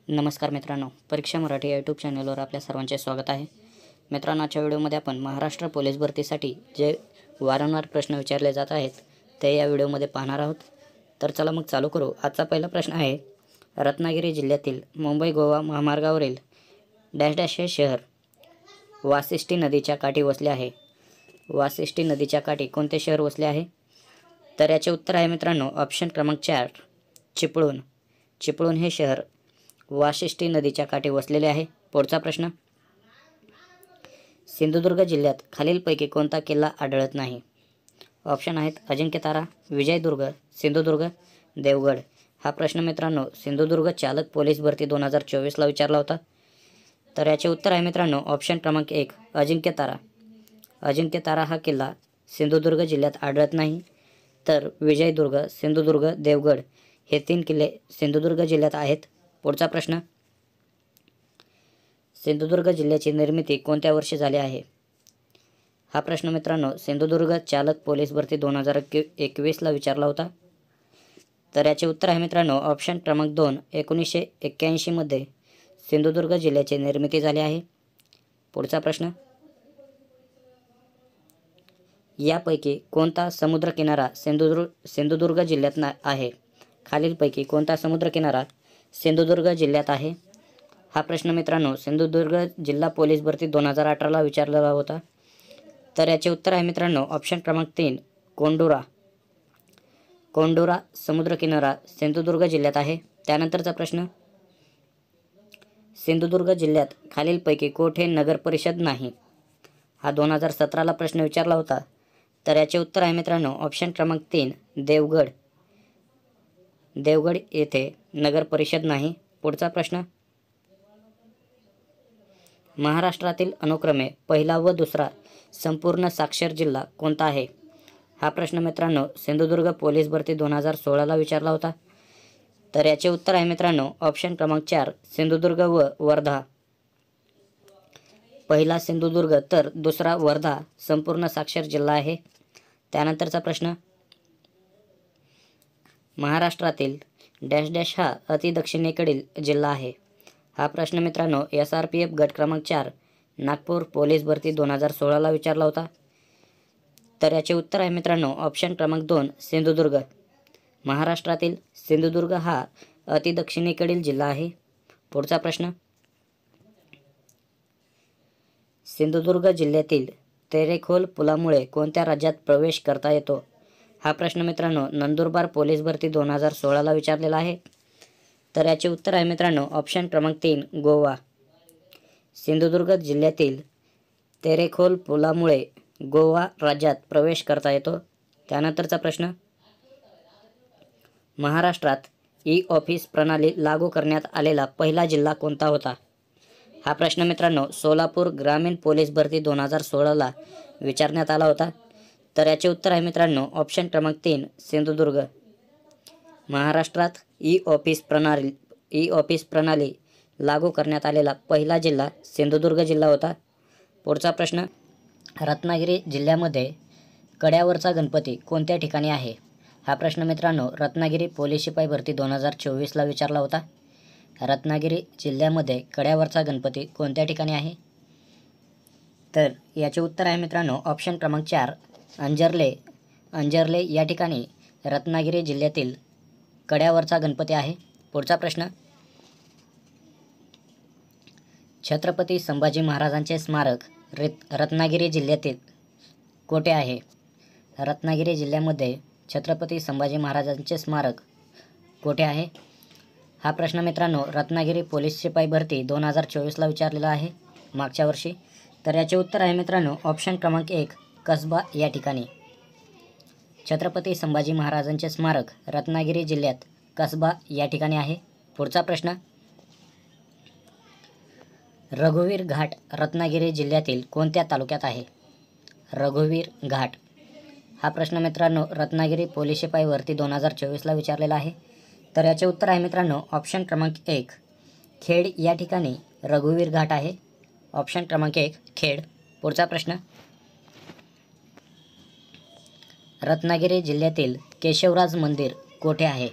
नमस्कार मित्रांनो, परीक्षा मराठी यूट्यूब चॅनलवर आपल्या सर्वांचे स्वागत आहे. मित्रांनो, आजच्या व्हिडिओमध्ये आपण महाराष्ट्र पोलीस भरतीसाठी जे वारंवार प्रश्न विचारले जात आहेत ते या व्हिडिओमध्ये पाहणार आहोत. तर चला मग चालू करू. आजचा पहिला प्रश्न आहे, रत्नागिरी जिल्ह्यातील मुंबई गोवा महामार्गावरील डॅश डॅश हे शहर वाशिष्ठी नदीच्या काठी वसले आहे. वाशिष्ठी नदीच्या काठी कोणते शहर वसले आहे? तर याचे उत्तर आहे मित्रांनो ऑप्शन क्रमांक 4 चिपळूण. चिपळूण हे शहर वाशिष्ठी नदीच्या काठी वसलेले आहे. पुढचा प्रश्न, सिंधुदुर्ग जिल्ह्यात खालीलपैकी कोणता किल्ला आढळत नाही? ऑप्शन आहेत अजिंक्यतारा, विजयदुर्ग, सिंधुदुर्ग, देवगड. हा प्रश्न मित्रांनो सिंधुदुर्ग चालक पोलीस भरती 2024ला विचारला होता. तर याचे उत्तर आहे मित्रांनो ऑप्शन क्रमांक 1 अजिंक्यतारा. अजिंक्यतारा हा किल्ला सिंधुदुर्ग जिल्ह्यात आढळत नाही. तर विजयदुर्ग, सिंधुदुर्ग, देवगड हे 3 किल्ले सिंधुदुर्ग जिल्ह्यात आहेत. पुढचा प्रश्न, सिंधुदुर्ग जिल्ह्याची निर्मिती कोणत्या वर्षी झाली आहे? हा प्रश्न मित्रांनो सिंधुदुर्ग चालक पोलीस भरती 2021ला विचारला होता. तर याचे उत्तर आहे मित्रांनो ऑप्शन क्रमांक 2 1981 मध्ये सिंधुदुर्ग जिल्ह्याची निर्मिती झाली आहे. पुढचा प्रश्न, यापैकी कोणता समुद्रकिनारा सिंधुदुर्ग जिल्ह्यात आहे? खालीलपैकी कोणता समुद्रकिनारा सिंधुदुर्ग जिल्ह्यात आहे? हा प्रश्न मित्रांनो सिंधुदुर्ग जिल्हा पोलीस भरती 2018ला विचारलेला होता. तर याचे उत्तर आहे मित्रांनो ऑप्शन क्रमांक 3 कोंडुरा. कोंडुरा समुद्रकिनारा सिंधुदुर्ग जिल्ह्यात आहे. त्यानंतरचा प्रश्न, सिंधुदुर्ग जिल्ह्यात खालीलपैकी कोठे नगर परिषद नाही? हा 2017ला प्रश्न विचारला होता. तर याचे उत्तर आहे मित्रांनो ऑप्शन क्रमांक 3 देवगड. देवगड येथे नगर परिषद नाही. पुढचा प्रश्न, महाराष्ट्रातील अनुक्रमे पहिला व दुसरा संपूर्ण साक्षर जिल्हा कोणता आहे? हा प्रश्न मित्रांनो सिंधुदुर्ग पोलीस भरती 2016ला विचारला होता. तर याचे उत्तर आहे मित्रांनो ऑप्शन क्रमांक 4 सिंधुदुर्ग व वर्धा. पहिला सिंधुदुर्ग तर दुसरा वर्धा संपूर्ण साक्षर जिल्हा आहे. त्यानंतरचा प्रश्न, महाराष्ट्रातील डॅश डॅश हा अतिदक्षिणेकडील जिल्हा आहे. हा प्रश्न मित्रांनो SRPF गट क्रमांक 4 नागपूर पोलीस भरती 2016ला विचारला होता. तर याचे उत्तर आहे मित्रांनो ऑप्शन क्रमांक 2 सिंधुदुर्ग. महाराष्ट्रातील सिंधुदुर्ग हा अतिदक्षिणेकडील जिल्हा आहे. पुढचा प्रश्न, सिंधुदुर्ग जिल्ह्यातील तेरेखोल पुलामुळे कोणत्या राज्यात प्रवेश करता येतो? हा प्रश्न मित्रांनो नंदुरबार पोलीस भरती 2016ला विचारलेला आहे. तर याचे उत्तर आहे मित्रांनो ऑप्शन क्रमांक 3 गोवा. सिंधुदुर्ग जिल्ह्यातील तेरेखोल पुलामुळे गोवा राज्यात प्रवेश करता येतो. त्यानंतरचा प्रश्न, महाराष्ट्रात ई-ऑफिस प्रणाली लागू करण्यात आलेला पहिला जिल्हा कोणता होता? हा प्रश्न मित्रांनो सोलापूर ग्रामीण पोलीस भरती 2016ला विचारण्यात आला होता. तर याचे उत्तर आहे मित्रांनो ऑप्शन क्रमांक 3 सिंधुदुर्ग. महाराष्ट्रात ई-ऑफिस प्रणाली लागू करण्यात आलेला पहिला जिल्हा सिंधुदुर्ग जिल्हा होता. पुढचा प्रश्न, रत्नागिरी जिल्ह्यामध्ये कड्यावरचा गणपती कोणत्या ठिकाणी आहे? हा प्रश्न मित्रांनो रत्नागिरी पोलीस शिपाई भरती 2024ला विचारला होता. रत्नागिरी जिल्ह्यामध्ये कड्यावरचा गणपती कोणत्या ठिकाणी आहे? तर याचे उत्तर आहे मित्रांनो ऑप्शन क्रमांक 4 अंजर्ले. अंजर्ले या ठिकाणी रत्नागिरी जिल्ह्यातील कड्यावरचा गणपती आहे. पुढचा प्रश्न, छत्रपती संभाजी महाराजांचे स्मारक रत्नागिरी जिल्ह्यातील कोठे आहे? रत्नागिरी जिल्ह्यामध्ये छत्रपती संभाजी महाराजांचे स्मारक कोठे आहे? हा प्रश्न मित्रांनो रत्नागिरी पोलीस शिपाई भरती 2024ला विचारलेला आहे मागच्या वर्षी. तर याचे उत्तर आहे मित्रांनो ऑप्शन क्रमांक 1 कसबा या ठिकाणी. छत्रपती संभाजी महाराजांचे स्मारक रत्नागिरी जिल्ह्यात कसबा या ठिकाणी आहे. पुढचा प्रश्न, रघुवीर घाट रत्नागिरी जिल्ह्यातील कोणत्या तालुक्यात आहे? रघुवीर घाट हा प्रश्न मित्रांनो रत्नागिरी पोलीस शिपाई भरती 2024ला विचारलेला आहे. तर याचे उत्तर आहे मित्रांनो ऑप्शन क्रमांक 1 खेड या ठिकाणी रघुवीर घाट आहे. ऑप्शन क्रमांक 1 खेड. पुढचा प्रश्न, रत्नागिरी जिल्ह्यातील केशवराज मंदिर कोठे आहे?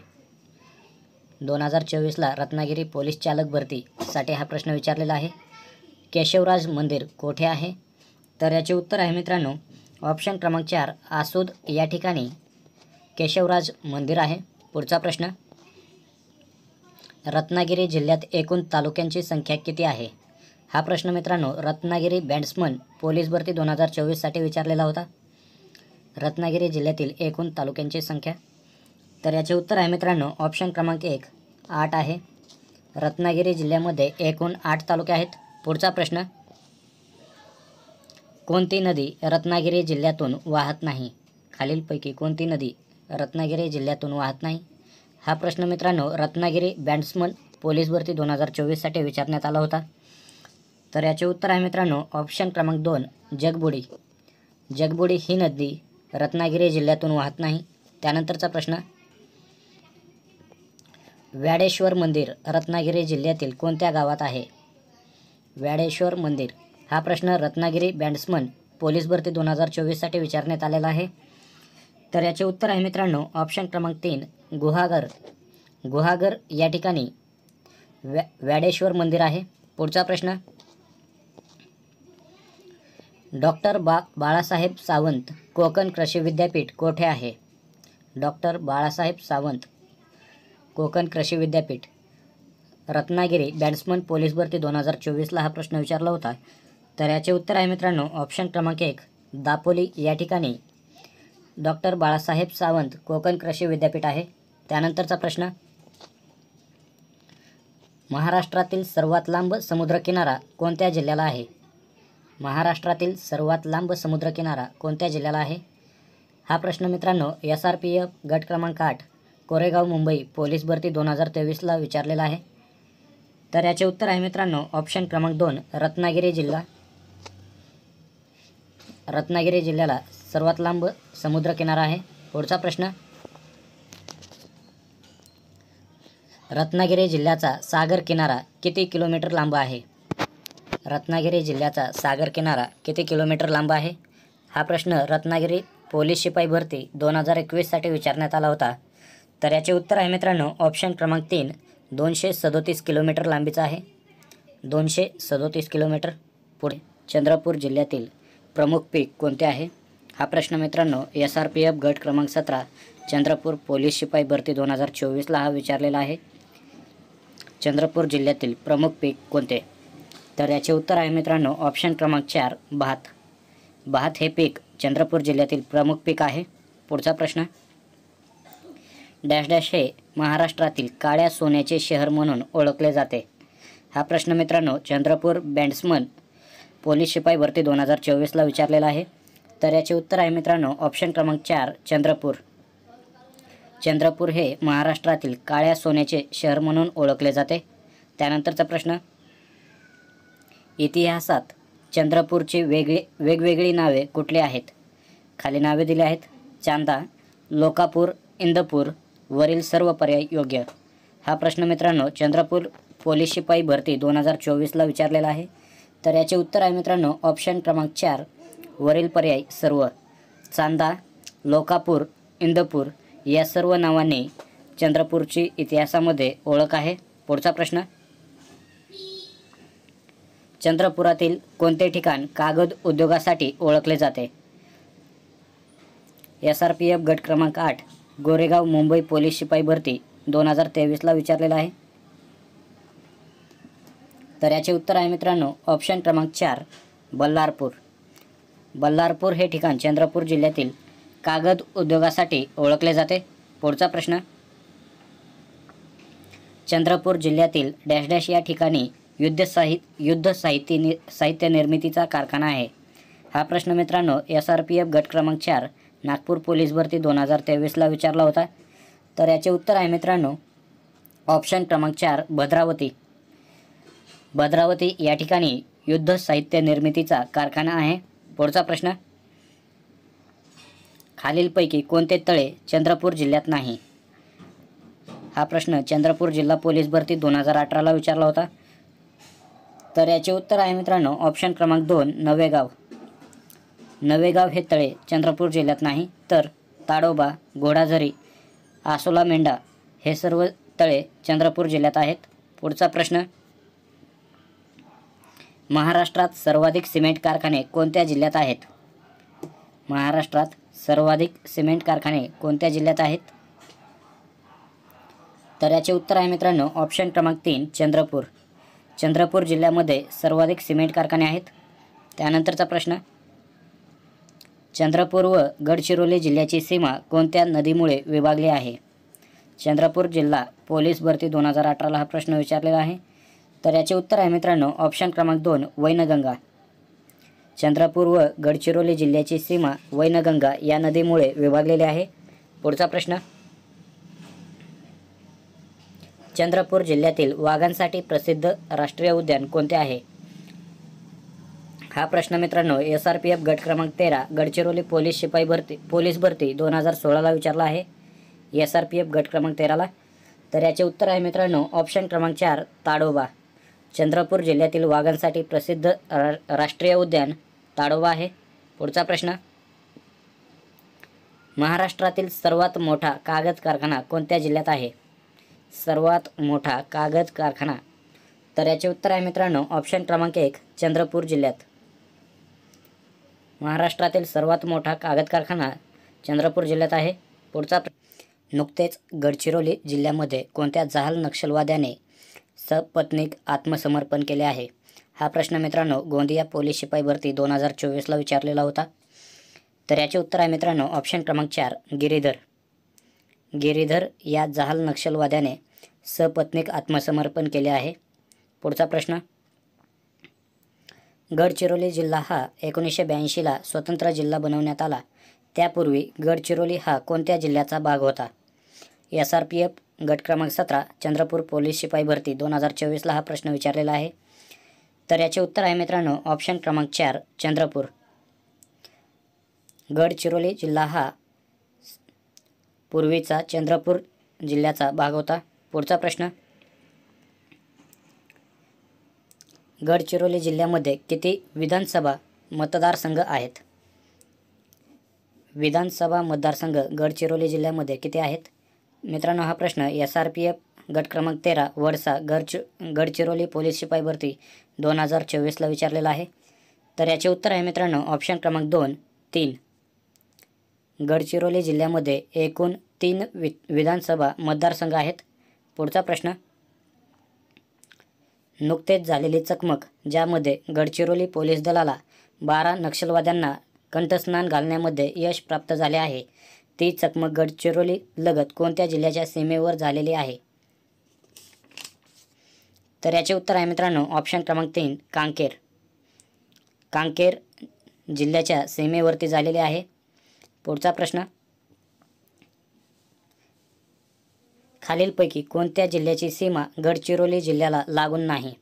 2024ला रत्नागिरी पोलीस चालक भरतीसाठी हा प्रश्न विचारलेला आहे. केशवराज मंदिर कोठे आहे? तर याचे उत्तर आहे मित्रांनो ऑप्शन क्रमांक 4 आसूद या ठिकाणी केशवराज मंदिर आहे. पुढचा प्रश्न, रत्नागिरी जिल्ह्यात एकूण तालुक्यांची संख्या किती आहे? हा प्रश्न मित्रांनो रत्नागिरी बॅट्समन पोलीस भरती 2024साठी विचारलेला होता. रत्नागिरी जिल्ह्यातील एकूण तालुक्यांची संख्या, तर याचे उत्तर आहे मित्रांनो ऑप्शन क्रमांक 1 8 आहे. रत्नागिरी जिल्ह्यामध्ये एकूण 8 तालुके आहेत. पुढचा प्रश्न, कोणती नदी रत्नागिरी जिल्ह्यातून वाहत नाही? खालीलपैकी कोणती नदी रत्नागिरी जिल्ह्यातून वाहत नाही? हा प्रश्न मित्रांनो रत्नागिरी बॅट्समन पोलीस भरती 2024साठी विचारण्यात आला होता. तर याचे उत्तर आहे मित्रांनो ऑप्शन क्रमांक 2 जगबुडी. जगबुडी ही नदी रत्नागिरी जिल्ह्यातून वाहत नाही. त्यानंतरचा प्रश्न, व्याडेश्वर मंदिर रत्नागिरी जिल्ह्यातील कोणत्या गावात आहे? व्याडेश्वर मंदिर हा प्रश्न रत्नागिरी बॅट्समन पोलीस भरती 2024साठी विचारण्यात आलेला आहे. तर याचे उत्तर आहे मित्रांनो ऑप्शन क्रमांक 3 गुहागर. गुहागर या ठिकाणी व्याडेश्वर मंदिर आहे. पुढचा प्रश्न, डॉक्टर बाळासाहेब सावंत कोकण कृषी विद्यापीठ कोठे आहे? डॉक्टर बाळासाहेब सावंत कोकण कृषी विद्यापीठ रत्नागिरी बॅट्समन पोलीस भरती 2024ला हा प्रश्न विचारला होता. तर याचे उत्तर आहे मित्रांनो ऑप्शन क्रमांक 1 दापोली या ठिकाणी डॉक्टर बाळासाहेब सावंत कोकण कृषी विद्यापीठ आहे. त्यानंतरचा प्रश्न, महाराष्ट्रातील सर्वात लांब समुद्रकिनारा कोणत्या जिल्ह्याला आहे? महाराष्ट्रातील सर्वात लांब समुद्रकिनारा कोणत्या जिल्ह्याला आहे? हा प्रश्न मित्रांनो SRPF गट क्रमांक 8 कोरेगाव मुंबई पोलीस भरती 2023ला विचारलेला आहे. तर याचे उत्तर आहे मित्रांनो ऑप्शन क्रमांक 2 रत्नागिरी जिल्हा. रत्नागिरी जिल्ह्याला सर्वात लांब समुद्रकिनारा आहे. पुढचा प्रश्न, रत्नागिरी जिल्ह्याचा सागर किनारा किती किलोमीटर लांब आहे? रत्नागिरी जिल्ह्याचा सागर किनारा किती किलोमीटर लांब आहे? हा प्रश्न रत्नागिरी पोलीस शिपाई भरती 2021साठी विचारण्यात आला होता. तर याचे उत्तर आहे मित्रांनो ऑप्शन क्रमांक 3 237 किलोमीटर लांबीचा आहे. 237 किलोमीटर. पुढे, चंद्रपूर जिल्ह्यातील प्रमुख पीक कोणते आहे? हा प्रश्न मित्रांनो SRPF गट क्रमांक 17 चंद्रपूर पोलीस शिपाई भरती 2024ला हा विचारलेला आहे. चंद्रपूर जिल्ह्यातील प्रमुख पीक कोणते? तर याचे उत्तर आहे मित्रांनो ऑप्शन क्रमांक 4 भात. भात हे पीक चंद्रपूर जिल्ह्यातील प्रमुख पीक आहे. पुढचा प्रश्न, डॅश डॅश हे महाराष्ट्रातील काळ्या सोन्याचे शहर म्हणून ओळखले जाते. हा प्रश्न मित्रांनो चंद्रपूर बॅट्समन पोलीस शिपाई भरती 2024ला विचारलेला आहे. तर याचे उत्तर आहे मित्रांनो ऑप्शन क्रमांक 4 चंद्रपूर. चंद्रपूर हे महाराष्ट्रातील काळ्या सोन्याचे शहर म्हणून ओळखले जाते. त्यानंतरचा प्रश्न, इतिहासात चंद्रपूरची वेगवेगळी नावे कुठली आहेत? खाली नावे दिली आहेत. चांदा, लोकापूर, इंदपूर. वरील सर्व पर्याय योग्य. हा प्रश्न मित्रांनो चंद्रपूर पोलीस शिपाई भरती 2024ला विचारलेला आहे. तर याचे उत्तर आहे मित्रांनो ऑप्शन क्रमांक 4 वरील पर्याय सर्व. चांदा, लोकापूर, इंदपूर या सर्व नावांनी चंद्रपूरची इतिहासामध्ये ओळख आहे. पुढचा प्रश्न, चंद्रपुरातील कोणते ठिकाण कागद उद्योगासाठी ओळखले जाते? SRPF गट क्रमांक 8 गोरेगाव मुंबई पोलीस शिपाई भरती 2023ला विचारलेला आहे. तर याचे उत्तर आहे मित्रांनो ऑप्शन क्रमांक 4 बल्लारपूर. बल्लारपूर हे ठिकाण चंद्रपूर जिल्ह्यातील कागद उद्योगासाठी ओळखले जाते. पुढचा प्रश्न, चंद्रपूर जिल्ह्यातील डॅश डॅश या ठिकाणी युद्ध साहित्य निर्मितीचा कारखाना आहे. हा प्रश्न मित्रांनो SRPF गट क्रमांक 4 नागपूर पोलीस भरती 2023ला विचारला होता. तर याचे उत्तर आहे मित्रांनो ऑप्शन क्रमांक 4 भद्रावती. भद्रावती या ठिकाणी युद्ध साहित्य निर्मितीचा कारखाना आहे. पुढचा प्रश्न, खालीलपैकी कोणते तळे चंद्रपूर जिल्ह्यात नाही? हा प्रश्न चंद्रपूर जिल्हा पोलीस भरती 2018ला विचारला होता. तर याचे उत्तर आहे मित्रांनो ऑप्शन क्रमांक 2 नवेगाव. नवेगाव हे तळे चंद्रपूर जिल्ह्यात नाही. तर ताडोबा, घोडाझरी, आसोला मेंढा हे सर्व तळे चंद्रपूर जिल्ह्यात आहेत. पुढचा प्रश्न, महाराष्ट्रात सर्वाधिक सिमेंट कारखाने कोणत्या जिल्ह्यात आहेत? महाराष्ट्रात सर्वाधिक सिमेंट कारखाने कोणत्या जिल्ह्यात आहेत? तर याचे उत्तर आहे मित्रांनो ऑप्शन क्रमांक 3 चंद्रपूर. चंद्रपूर जिल्ह्यामध्ये सर्वाधिक सिमेंट कारखाने आहेत. त्यानंतरचा प्रश्न, चंद्रपूर व गडचिरोली जिल्ह्याची सीमा कोणत्या नदीमुळे विभागली आहे? चंद्रपूर जिल्हा पोलीस भरती 2018ला हा प्रश्न विचारलेला आहे. तर याचे उत्तर आहे मित्रांनो ऑप्शन क्रमांक 2 वैनगंगा. चंद्रपूर व गडचिरोली जिल्ह्याची सीमा वैनगंगा या नदीमुळे विभागलेली आहे. पुढचा प्रश्न, चंद्रपूर जिल्ह्यातील वाघांसाठी प्रसिद्ध राष्ट्रीय उद्यान कोणते आहे? हा प्रश्न मित्रांनो SRPF गट क्रमांक 13 गडचिरोली पोलीस भरती 2016ला विचारला आहे. SRPF गट क्रमांक 13ला. तर याचे उत्तर आहे मित्रांनो ऑप्शन क्रमांक 4 ताडोबा. चंद्रपूर जिल्ह्यातील वाघांसाठी प्रसिद्ध राष्ट्रीय उद्यान ताडोबा आहे. पुढचा प्रश्न, महाराष्ट्रातील सर्वात मोठा कागद कारखाना कोणत्या जिल्ह्यात आहे? सर्वात मोठा कागद कारखाना. तर याचे उत्तर आहे मित्रांनो ऑप्शन क्रमांक 1 चंद्रपूर जिल्ह्यात. महाराष्ट्रातील सर्वात मोठा कागद कारखाना चंद्रपूर जिल्ह्यात आहे. पुढचा, नुकतेच गडचिरोली जिल्ह्यामध्ये कोणत्या जहाल नक्षलवाद्याने सपत्नीक आत्मसमर्पण केले आहे? हा प्रश्न मित्रांनो गोंदिया पोलीस शिपाई भरती 2024ला विचारलेला होता. तर याचे उत्तर आहे मित्रांनो ऑप्शन क्रमांक 4 गिरीधर. गिरीधर या जहाल नक्षलवाद्याने सपत्नीक आत्मसमर्पण केले आहे. पुढचा प्रश्न, गडचिरोली जिल्हा हा 1982ला स्वतंत्र जिल्हा बनवण्यात आला. त्यापूर्वी गडचिरोली हा कोणत्या जिल्ह्याचा भाग होता? SRPF गट क्रमांक 17 चंद्रपूर पोलीस शिपाई भरती 2024ला हा प्रश्न विचारलेला आहे. तर याचे उत्तर आहे मित्रांनो ऑप्शन क्रमांक 4 चंद्रपूर. गडचिरोली जिल्हा हा पूर्वीचा चंद्रपूर जिल्ह्याचा भाग होता. पुढचा प्रश्न, गडचिरोली जिल्ह्यामध्ये किती विधानसभा मतदारसंघ आहेत? विधानसभा मतदारसंघ गडचिरोली जिल्ह्यामध्ये किती आहेत? मित्रांनो हा प्रश्न SRPF गट क्रमांक 13 वडसा गडचिरोली पोलीस शिपाई भरती 2024ला विचारलेला आहे. तर याचे उत्तर आहे मित्रांनो ऑप्शन क्रमांक 2 3. गडचिरोली जिल्ह्यामध्ये एकूण 3 विधानसभा मतदारसंघ आहेत. पुढचा प्रश्न, नुकतेच झालेली चकमक ज्यामध्ये गडचिरोली पोलीस दलाला 12 नक्षलवाद्यांना कंठस्नान घालण्यामध्ये यश प्राप्त झाले आहे, ती चकमक गडचिरोली लगत कोणत्या जिल्ह्याच्या सीमेवर झालेली आहे? तर याचे उत्तर आहे मित्रांनो ऑप्शन क्रमांक 3 कांकेर. कांकेर जिल्ह्याच्या सीमेवरती झालेले आहे. पुढचा प्रश्न, खालीलपैकी कोणत्या जिल्ह्याची सीमा गडचिरोली जिल्ह्याला लागून नाही?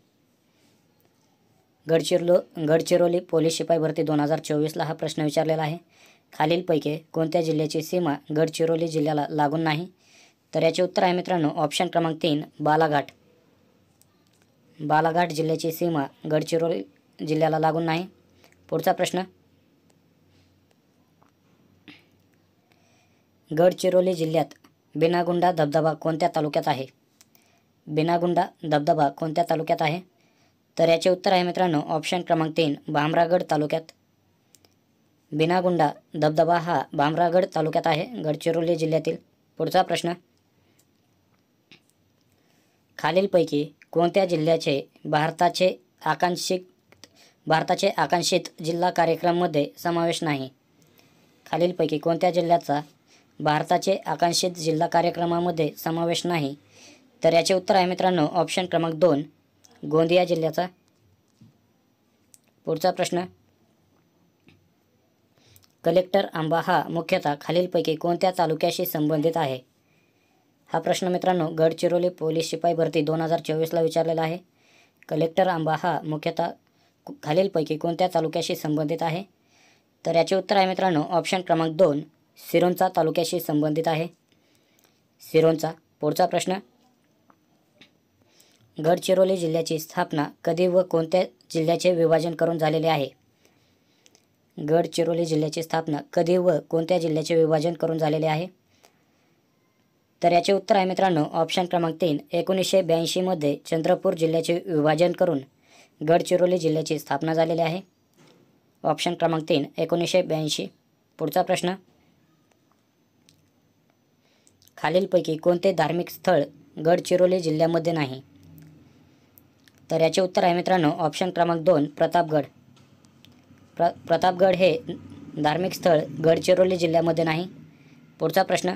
गडचिरोली पोलीस शिपाई भरती 2024ला हा प्रश्न विचारलेला आहे. खालीलपैकी कोणत्या जिल्ह्याची सीमा गडचिरोली जिल्ह्याला लागून नाही? तर याचे उत्तर आहे मित्रांनो ऑप्शन क्रमांक 3 बालाघाट. बालाघाट जिल्ह्याची सीमा गडचिरोली जिल्ह्याला लागून नाही. पुढचा प्रश्न, गडचिरोली जिल्ह्यात बिनागुंडा धबधबा कोणत्या तालुक्यात आहे? बिनागुंडा धबधबा कोणत्या तालुक्यात आहे? तर याचे उत्तर आहे मित्रांनो ऑप्शन क्रमांक 3 भामरागड तालुक्यात. बिनागुंडा धबधबा हा भामरागड तालुक्यात आहे गडचिरोली जिल्ह्यातील. पुढचा प्रश्न, खालीलपैकी कोणत्या जिल्ह्याचे भारताचे आकांक्षित जिल्हा कार्यक्रममध्ये समावेश नाही? खालीलपैकी कोणत्या जिल्ह्याचा भारताचे आकांक्षित जिल्हा कार्यक्रमामध्ये समावेश नाही? तर याचे उत्तर आहे मित्रांनो ऑप्शन क्रमांक 2 गोंदिया जिल्ह्याचा. पुढचा प्रश्न, कलेक्टर आंबा हा मुख्यतः खालीलपैकी कोणत्या तालुक्याशी संबंधित आहे? हा प्रश्न मित्रांनो गडचिरोली पोलीस शिपाई भरती 2024ला विचारलेला आहे. कलेक्टर आंबा हा मुख्यतः खालीलपैकी कोणत्या तालुक्याशी संबंधित आहे? तर याचे उत्तर आहे मित्रांनो ऑप्शन क्रमांक 2 सिरोंचा तालुक्याशी संबंधित आहे. सिरोंचा. पुढचा प्रश्न, गडचिरोली जिल्ह्याची स्थापना कधी व कोणत्या जिल्ह्याचे विभाजन करून झालेले आहे? गडचिरोली जिल्ह्याची स्थापना कधी व कोणत्या जिल्ह्याचे विभाजन करून झालेले आहे? तर याचे उत्तर आहे मित्रांनो ऑप्शन क्रमांक 3, 1982 मध्ये चंद्रपूर जिल्ह्याचे विभाजन करून गडचिरोली जिल्ह्याची स्थापना झालेली आहे. ऑप्शन क्रमांक 3, 1982. पुढचा प्रश्न, खालीलपैकी कोणते धार्मिक स्थळ गडचिरोली जिल्ह्यामध्ये नाही? तर याचे उत्तर आहे मित्रांनो ऑप्शन क्रमांक 2, प्रतापगड. प्रतापगड हे धार्मिक स्थळ गडचिरोली जिल्ह्यामध्ये नाही. पुढचा प्रश्न,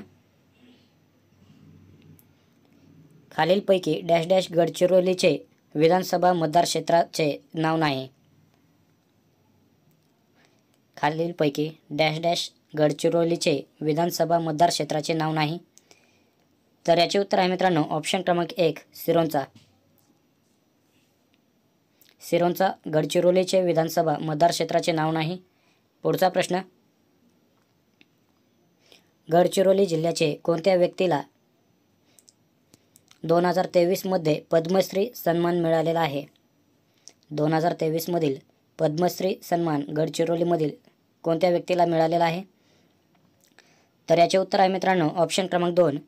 खालीलपैकी डॅश डॅश गडचिरोलीचे विधानसभा मतदार क्षेत्राचे नाव नाही. खालीलपैकी डॅश डॅश गडचिरोलीचे विधानसभा मतदार क्षेत्राचे नाव नाही. तर याचे उत्तर आहे मित्रांनो ऑप्शन क्रमांक 1, सिरोंचा. सिरोंचा गडचिरोलीचे विधानसभा मतदार क्षेत्राचे नाव नाही. पुढचा प्रश्न, गडचिरोली जिल्ह्याचे कोणत्या व्यक्तीला 2023 मध्ये पद्मश्री सन्मान मिळालेला आहे? 2023 मधील पद्मश्री सन्मान गडचिरोलीमधील कोणत्या व्यक्तीला मिळालेला आहे? तर याचे उत्तर आहे मित्रांनो ऑप्शन क्रमांक 2,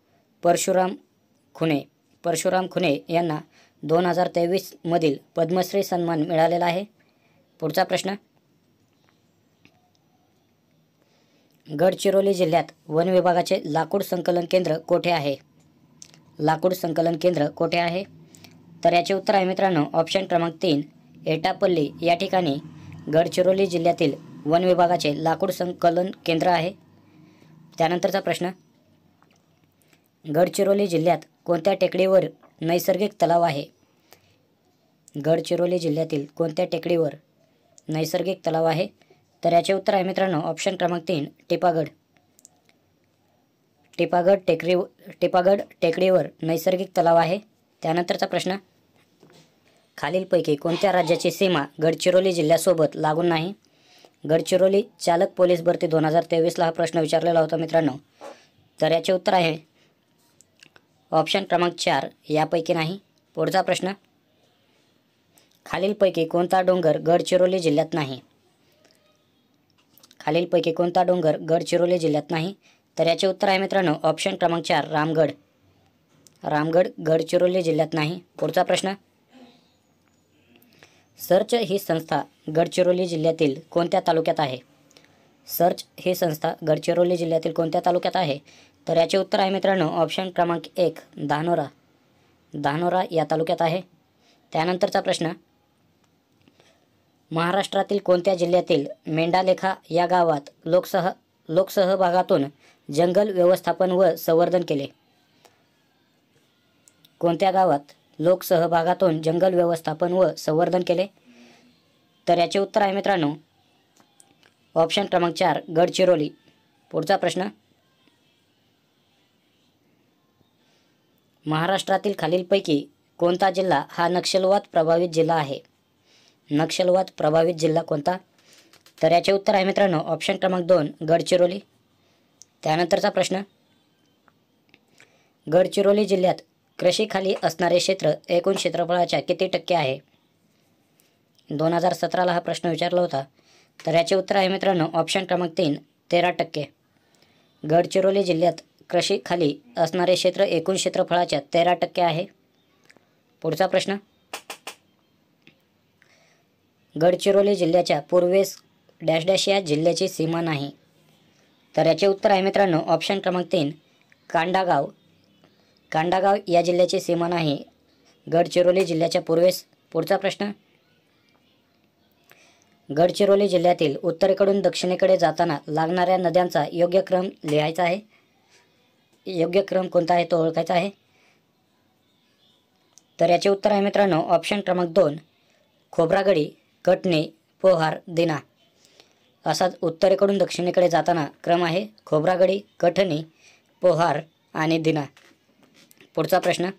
परशुराम खुने. परशुराम खुने यांना 2023 मधील पद्मश्री सन्मान मिळालेला आहे. पुढचा प्रश्न, गडचिरोली जिल्ह्यात वन विभागाचे लाकूड संकलन केंद्र कोठे आहे? लाकूड संकलन केंद्र कोठे आहे? तर याचे उत्तर आहे मित्रांनो ऑप्शन क्रमांक 3, एटापल्ली या ठिकाणी गडचिरोली जिल्ह्यातील वन विभागाचे लाकूड संकलन केंद्र आहे. त्यानंतरचा प्रश्न, गडचिरोली जिल्ह्यात कोणत्या टेकडीवर नैसर्गिक तलाव आहे? गडचिरोली जिल्ह्यातील कोणत्या टेकडीवर नैसर्गिक तलाव आहे? तर याचे उत्तर आहे मित्रांनो ऑप्शन क्रमांक 3, टिपागड. टिपागड टेकडीवर नैसर्गिक तलाव आहे. त्यानंतरचा प्रश्न, खालीलपैकी कोणत्या राज्याची सीमा गडचिरोली जिल्ह्यासोबत लागून नाही? गडचिरोली चालक पोलीस भरती 2023ला हा प्रश्न विचारलेला होता मित्रांनो. तर याचे उत्तर आहे ऑप्शन क्रमांक 4, यापैकी नाही. पुढचा प्रश्न, खालीलपैकी कोणता डोंगर गडचिरोली जिल्ह्यात नाही? खालीलपैकी कोणता डोंगर गडचिरोली जिल्ह्यात नाही? तर याचे उत्तर आहे मित्रांनो ऑप्शन क्रमांक 4, रामगड. रामगड गडचिरोली जिल्ह्यात नाही. पुढचा प्रश्न, सर्च ही संस्था गडचिरोली जिल्ह्यातील कोणत्या तालुक्यात आहे? सर्च ही संस्था गडचिरोली जिल्ह्यातील कोणत्या तालुक्यात आहे? तर याचे उत्तर आहे मित्रांनो ऑप्शन क्रमांक 1, धानोरा. धानोरा या तालुक्यात आहे. त्यानंतरचा प्रश्न, महाराष्ट्रातील कोणत्या जिल्ह्यातील मेंढालेखा या गावात लोकसहभागातून जंगल व्यवस्थापन व संवर्धन केले? कोणत्या गावात लोकसहभागातून जंगल व्यवस्थापन व संवर्धन केले? तर याचे उत्तर आहे मित्रांनो ऑप्शन क्रमांक 4, गडचिरोली. पुढचा प्रश्न, महाराष्ट्रातील खालीलपैकी कोणता जिल्हा हा नक्षलवाद प्रभावित जिल्हा आहे? नक्षलवाद प्रभावित जिल्हा कोणता? तर याचे उत्तर आहे मित्रांनो ऑप्शन क्रमांक 2, गडचिरोली. त्यानंतरचा प्रश्न, गडचिरोली जिल्ह्यात कृषीखाली असणारे क्षेत्र एकूण क्षेत्रफळाच्या किती टक्के आहे? 2017ला हा प्रश्न विचारला होता. तर याचे उत्तर आहे मित्रांनो ऑप्शन क्रमांक 3, 13%. गडचिरोली जिल्ह्यात कृषीखाली असणारे क्षेत्र एकूण क्षेत्रफळाच्या 13% आहे. पुढचा प्रश्न, गडचिरोली जिल्ह्याच्या पूर्वेस डॅश डॅश या जिल्ह्याची सीमा नाही. तर याचे उत्तर आहे मित्रांनो ऑप्शन क्रमांक 3, कांडागाव. कांडागाव या जिल्ह्याची सीमा नाही गडचिरोली जिल्ह्याच्या पूर्वेस. पुढचा प्रश्न, गडचिरोली जिल्ह्यातील उत्तरेकडून दक्षिणेकडे जाताना लागणाऱ्या नद्यांचा योग्य क्रम लिहायचा आहे. योग्य क्रम कोणता आहे तो ओळखायचा आहे. तर याचे उत्तर आहे मित्रांनो ऑप्शन क्रमांक 2, खोब्रागडी, कटनी, पोहार, दिना असा उत्तरेकडून दक्षिणेकडे जाताना क्रम आहे. खोब्रागडी, कटनी, पोहार आणि दिना. पुढचा प्रश्न,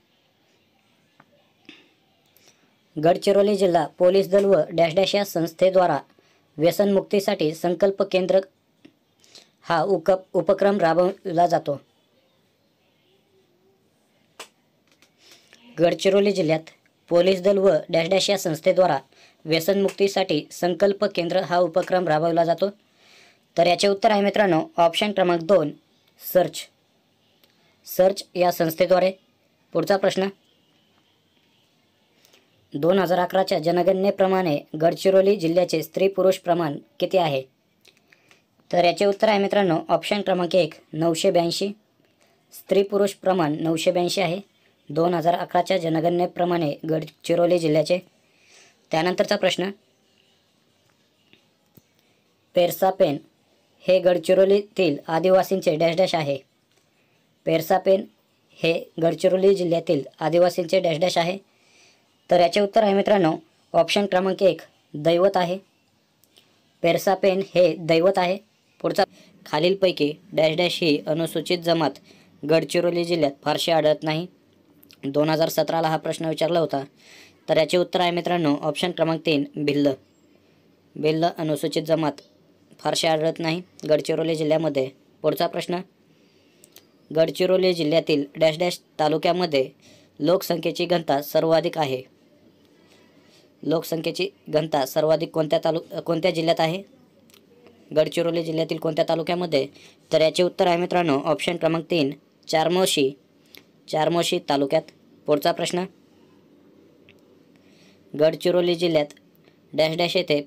गडचिरोली जिल्हा पोलीस दल व डॅश डॅश या संस्थेद्वारा व्यसनमुक्तीसाठी संकल्प केंद्र हा उपक्रम राबवला जातो. गडचिरोली जिल्ह्यात पोलीस दल व डॅश डॅश या संस्थेद्वारा व्यसनमुक्तीसाठी संकल्प केंद्र हा उपक्रम राबवला जातो. तर याचे उत्तर आहे मित्रांनो ऑप्शन क्रमांक 2, सर्च. सर्च या संस्थेद्वारे? पुढचा प्रश्न, 2011च्या जनगणनेप्रमाणे गडचिरोली जिल्ह्याचे स्त्री पुरुष प्रमाण किती आहे? तर याचे उत्तर आहे मित्रांनो ऑप्शन क्रमांक 1 982. स्त्री पुरुष प्रमाण 982 आहे 2011च्या जनगणनेप्रमाणे गडचिरोली जिल्ह्याचे. त्यानंतरचा प्रश्न, पेरसापेन हे गडचिरोलीतील आदिवासींचे डॅश डॅश आहे. पेरसापेन हे गडचिरोली जिल्ह्यातील आदिवासींचे डॅश डॅश आहे. तर याचे उत्तर आहे मित्रांनो ऑप्शन क्रमांक 1 दैवत आहे. पेरसापेन हे दैवत आहे. पुढचा, खालीलपैकी डॅश डॅश ही अनुसूचित जमात गडचिरोली जिल्ह्यात फारशी आढळत नाही. 2017ला हा प्रश्न विचारला होता. तर याचे उत्तर आहे मित्रांनो ऑप्शन क्रमांक 3 भिल्ल. भिल्ल अनुसूचित जमात फारशी आढळत नाही गडचिरोली जिल्ह्यामध्ये. पुढचा प्रश्न, गडचिरोली जिल्ह्यातील डॅश डॅश तालुक्यामध्ये लोकसंख्येची घनता सर्वाधिक आहे. लोकसंख्येची घनता सर्वाधिक कोणत्या जिल्ह्यात आहे? गडचिरोली जिल्ह्यातील कोणत्या तालुक्यामध्ये? तर याचे उत्तर आहे मित्रांनो ऑप्शन क्रमांक 3 चारमोशी. चारमोशी तालुक्यात. पुढचा प्रश्न, गडचिरोली जिल्ह्यात डॅश डॅश येथे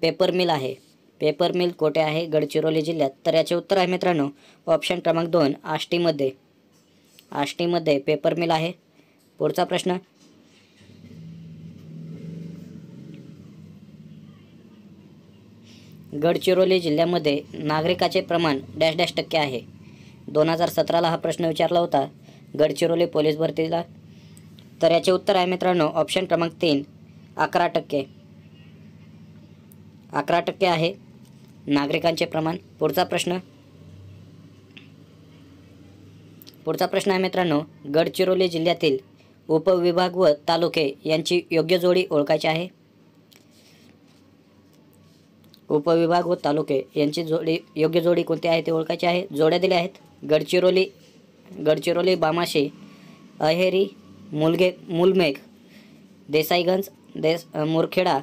पेपर मिल आहे. पेपर मिल कोठे आहे गडचिरोली जिल्ह्यात? तर याचे उत्तर आहे मित्रांनो ऑप्शन क्रमांक 2 आष्टीमध्ये. आष्टीमध्ये पेपर मिल आहे. पुढचा प्रश्न, गडचिरोली जिल्ह्यामध्ये नागरिकाचे प्रमाण डॅश डॅश टक्के आहे. 2017ला हा प्रश्न विचारला होता गडचिरोली पोलीस भरतीला. तर याचे उत्तर आहे मित्रांनो ऑप्शन क्रमांक 3 11%. 11% आहे नागरिकांचे प्रमाण. पुढचा प्रश्न आहे मित्रांनो गडचिरोली जिल्ह्यातील उपविभाग व तालुके यांची योग्य जोडी ओळखायची आहे. उपविभाग व तालुके यांची योग्य जोडी कोणती आहे ते ओळखायची आहे. जोड्या दिल्या आहेत गडचिरोली बामाशी, अहेरी, मुलमेघ, देसाईगंज, मुरखेडा,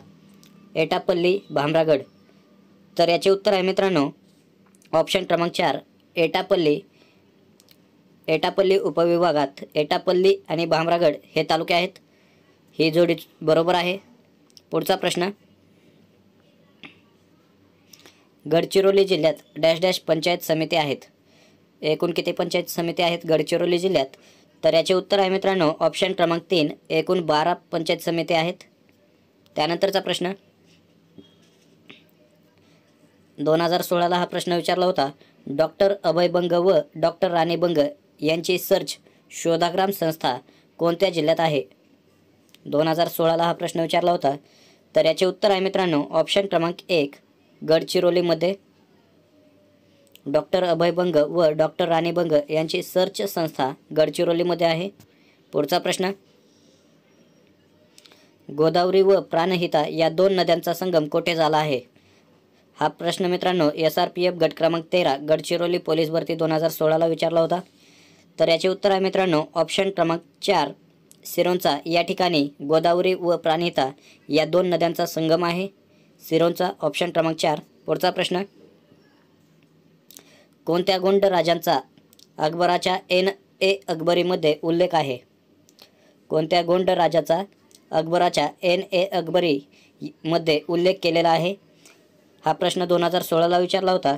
एटापल्ली, भामरागड. तर याचे उत्तर आहे मित्रांनो ऑप्शन क्रमांक 4 एटापल्ली उपविभागात एटापल्ली आणि भामरागड हे तालुके आहेत. ही जोडी बरोबर आहे. पुढचा प्रश्न, गडचिरोली जिल्ह्यात डॅश डॅश पंचायत समिती आहेत. एकूण किती पंचायत समिती आहेत गडचिरोली जिल्ह्यात? तर याचे उत्तर आहे मित्रांनो ऑप्शन क्रमांक 3 एकूण 12 पंचायत समिती आहेत. त्यानंतरचा प्रश्न, 2016ला हा प्रश्न विचारला होता. डॉक्टर अभय बंग व डॉक्टर राणी बंग यांची सर्च शोधाग्राम संस्था कोणत्या जिल्ह्यात आहे? 2016ला हा प्रश्न विचारला होता. तर याचे उत्तर आहे मित्रांनो ऑप्शन क्रमांक 1 गडचिरोलीमध्ये. डॉक्टर अभय बंग व डॉक्टर राणी बंग यांची सर्च संस्था गडचिरोलीमध्ये आहे. पुढचा प्रश्न, गोदावरी व प्राणहिता या 2 नद्यांचा संगम कोठे झाला आहे? हा प्रश्न मित्रांनो SRPF गट क्रमांक 13 गडचिरोली पोलीस भरती 2016ला विचारला होता. तर याचे उत्तर आहे मित्रांनो ऑप्शन क्रमांक 4 सिरोंचा या ठिकाणी गोदावरी व प्राणहिता या 2 नद्यांचा संगम आहे. सिरोंचा ऑप्शन क्रमांक 4. पुढचा प्रश्न, कोणत्या गोंड राजांचा अकबराच्या NA अकबरीमध्ये उल्लेख आहे? कोणत्या गोंड राजाचा अकबराच्या NA अकबरी मध्ये उल्लेख केलेला आहे? हा प्रश्न 2016ला विचारला होता.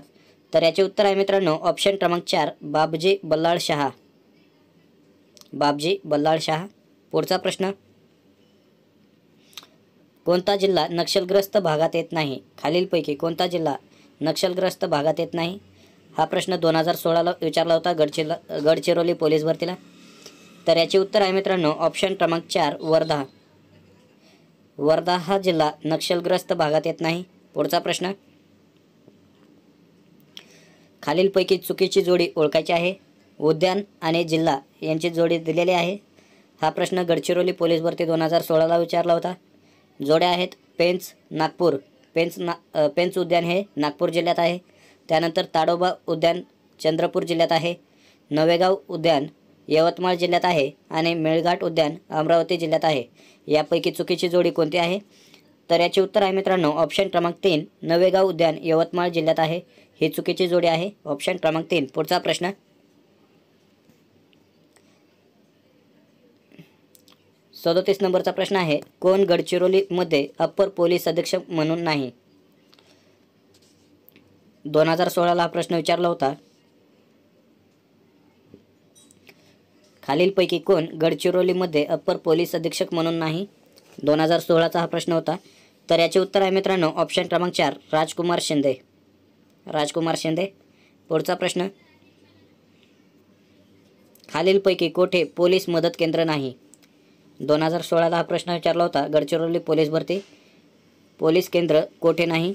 तर याचे उत्तर आहे मित्रांनो ऑप्शन क्रमांक 4 बाबजी बल्लाळ शहा. बाबजी बल्लाळ शहा. पुढचा प्रश्न, कोणता जिल्हा नक्षलग्रस्त भागात येत नाही? खालीलपैकी कोणता जिल्हा नक्षलग्रस्त भागात येत नाही? हा प्रश्न 2016ला विचारला होता गडचिरोली पोलीस भरतीला. तर याचे उत्तर आहे मित्रांनो ऑप्शन क्रमांक 4 वर्धा. वर्धा हा जिल्हा नक्षलग्रस्त भागात येत नाही. पुढचा प्रश्न, खालीलपैकी चुकीची जोडी ओळखायची आहे. उद्यान आणि जिल्हा यांची जोडी दिलेली आहे. हा प्रश्न गडचिरोली पोलीस भरती 2016ला विचारला होता. जोड्या आहेत पेंच नागपूर. पेंच उद्यान हे नागपूर जिल्ह्यात आहे. त्यानंतर ताडोबा उद्यान चंद्रपूर जिल्ह्यात आहे. नवेगाव उद्यान यवतमाळ जिल्ह्यात आहे आणि मेळघाट उद्यान अमरावती जिल्ह्यात आहे. यापैकी चुकीची जोडी कोणती आहे? तर याचे उत्तर आहे मित्रांनो ऑप्शन क्रमांक 3 नवेगाव उद्यान यवतमाळ जिल्ह्यात आहे. ही चुकीची जोडी आहे ऑप्शन क्रमांक 3. पुढचा प्रश्न, 37 नंबरचा प्रश्न आहे, कोण गडचिरोलीमध्ये अप्पर पोलीस अधीक्षक म्हणून नाही? 2016ला हा प्रश्न विचारला होता. खालीलपैकी कोण गडचिरोलीमध्ये अप्पर पोलीस अधीक्षक म्हणून नाही? 2016चा हा प्रश्न होता. तर याचे उत्तर आहे मित्रांनो ऑप्शन क्रमांक 4 राजकुमार शिंदे. राजकुमार शिंदे. पुढचा प्रश्न, खालीलपैकी कोठे पोलीस मदत केंद्र नाही? 2016ला हा प्रश्न विचारला होता. गडचिरोली पोलीस भरती पोलीस केंद्र कोठे नाही?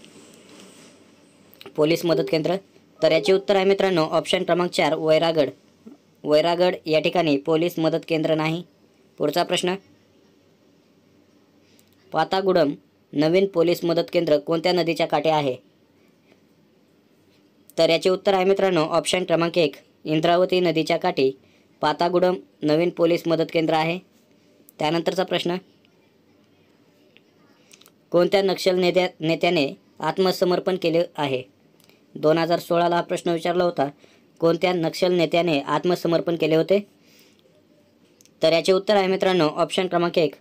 पोलीस मदत केंद्र. तर याचे उत्तर आहे मित्रांनो ऑप्शन क्रमांक 4 वैरागड. वैरागड या ठिकाणी पोलीस मदत केंद्र नाही. पुढचा प्रश्न, पातागुडम नवीन पोलीस मदत केंद्र कोणत्या नदीच्या काठी आहे? तर याचे उत्तर आहे मित्रांनो ऑप्शन क्रमांक 1 इंद्रावती नदीच्या काठी पातागुडम नवीन पोलीस मदत केंद्र आहे. त्यानंतरचा प्रश्न, कोणत्या नक्षल नेत्याने आत्मसमर्पण केले आहे? 2016ला हा प्रश्न विचारला होता. कोणत्या नक्षल नेत्याने आत्मसमर्पण केले होते? तर याचे उत्तर आहे मित्रांनो ऑप्शन क्रमांक 1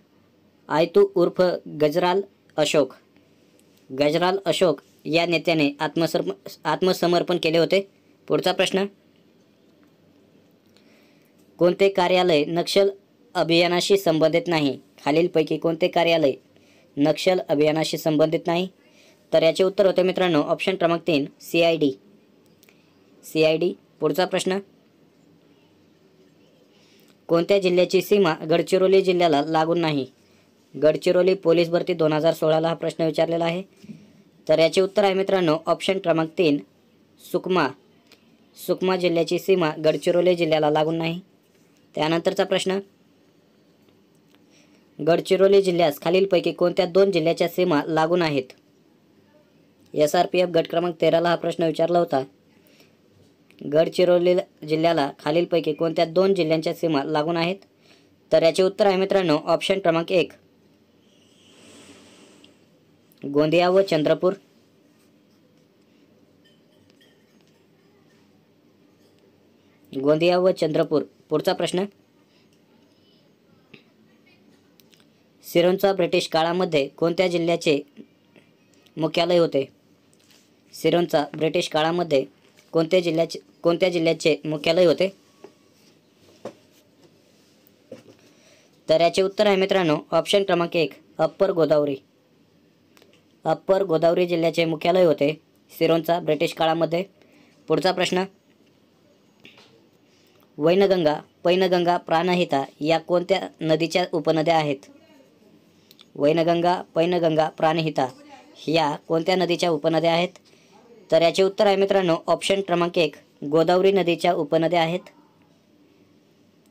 आयतू उर्फ गजराल अशोक. गजराल अशोक या नेत्याने आत्मसमर्पण केले होते. पुढचा प्रश्न, कोणते कार्यालय नक्षल अभियानाशी संबंधित नाही? खालीलपैकी कोणते कार्यालय नक्षल अभियानाशी संबंधित नाही? तर याचे उत्तर होते मित्रांनो ऑप्शन क्रमांक 3 CID. CID. पुढचा प्रश्न, कोणत्या जिल्ह्याची सीमा गडचिरोली जिल्ह्याला लागून नाही? गडचिरोली पोलीस भरती 2016ला हा प्रश्न विचारलेला आहे. तर याचे उत्तर आहे मित्रांनो ऑप्शन क्रमांक 3 सुकमा. सुकमा जिल्ह्याची सीमा गडचिरोली जिल्ह्याला लागून नाही. त्यानंतरचा प्रश्न, गडचिरोली जिल्ह्यास खालीलपैकी कोणत्या 2 जिल्ह्याच्या सीमा लागून आहेत? SRPF गट क्रमांक 13ला हा प्रश्न विचारला होता. गडचिरोली जिल्ह्याला खालीलपैकी कोणत्या 2 जिल्ह्यांच्या सीमा लागून आहेत? तर याचे उत्तर आहे मित्रांनो ऑप्शन क्रमांक 1 गोंदिया व चंद्रपूर. गोंदिया व चंद्रपूर. पुढचा प्रश्न, सिरोंचा ब्रिटिश काळामध्ये कोणत्या जिल्ह्याचे मुख्यालय होते? सिरोंचा ब्रिटिश काळामध्ये कोणत्या जिल्ह्याचे मुख्यालय होते? तर याचे उत्तर आहे मित्रांनो ऑप्शन क्रमांक 1 अप्पर गोदावरी. अप्पर गोदावरी जिल्ह्याचे मुख्यालय होते सिरोंचा ब्रिटिश काळामध्ये. पुढचा प्रश्न, वैनगंगा, पैनगंगा, प्राणहिता या कोणत्या नदीच्या उपनद्या आहेत? वैनगंगा, पैनगंगा, प्राणहिता या कोणत्या नदीच्या उपनद्या आहेत? तर याचे उत्तर आहे मित्रांनो ऑप्शन क्रमांक 1 गोदावरी नदीच्या उपनद्या आहेत.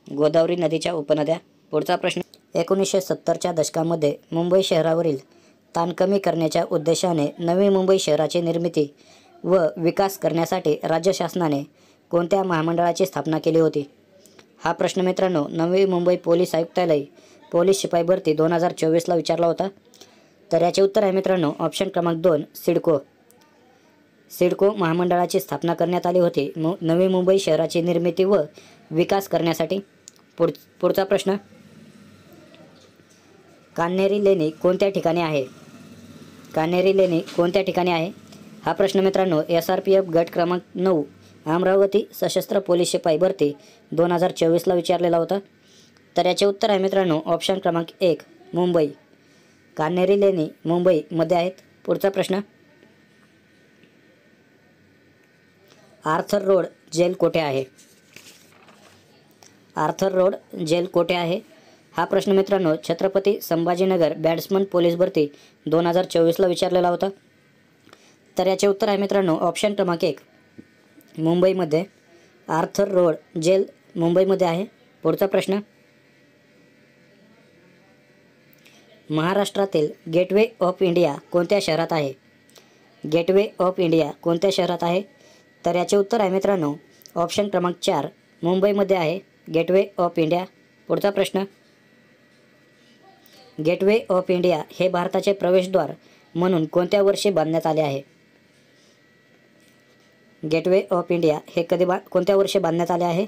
गोदावरी नदीच्या उपनद्या. पुढचा प्रश्न, 1970च्या दशकामध्ये मुंबई शहरावरील ताण कमी करण्याच्या उद्देशाने नवी मुंबई शहराची निर्मिती व विकास करण्यासाठी राज्य शासनाने कोणत्या महामंडळाची स्थापना केली होती? हा प्रश्न मित्रांनो नवी मुंबई पोलीस आयुक्तालय पोलीस शिपाई भरती 2024ला विचारला होता. तर याचे उत्तर आहे मित्रांनो ऑप्शन क्रमांक 2 सिडको. सिडको महामंडळाची स्थापना करण्यात आली होती नवी मुंबई शहराची निर्मिती व विकास करण्यासाठी. पुढचा प्रश्न, कान्हेरी लेणी कोणत्या ठिकाणी आहे? कान्हेरी लेणी कोणत्या ठिकाणी आहे? हा प्रश्न मित्रांनो SRPF गट क्रमांक 9 अमरावती सशस्त्र पोलीस शिपाई भरती 2024ला विचारलेला होता. तर याचे उत्तर आहे मित्रांनो ऑप्शन क्रमांक 1 मुंबई. कान्हेरी लेणी मुंबईमध्ये आहेत. पुढचा प्रश्न, आर्थर रोड जेल कोठे आहे? आर्थर रोड जेल कोठे आहे? हा प्रश्न मित्रांनो छत्रपती संभाजीनगर बॅट्समन पोलीस भरती 2024ला विचारलेला होता. तर याचे उत्तर आहे मित्रांनो ऑप्शन क्रमांक 1 मुंबईमध्ये. आर्थर रोड जेल मुंबईमध्ये आहे. पुढचा प्रश्न, महाराष्ट्रातील गेटवे ऑफ इंडिया कोणत्या शहरात आहे? गेटवे ऑफ इंडिया कोणत्या शहरात आहे? तर याचे उत्तर आहे मित्रांनो ऑप्शन क्रमांक 4 मुंबईमध्ये आहे गेटवे ऑफ इंडिया. पुढचा प्रश्न, गेटवे ऑफ इंडिया हे भारताचे प्रवेशद्वार म्हणून कोणत्या वर्षी बांधण्यात आले आहे? गेटवे ऑफ इंडिया हे कोणत्या वर्षी बांधण्यात आले आहे?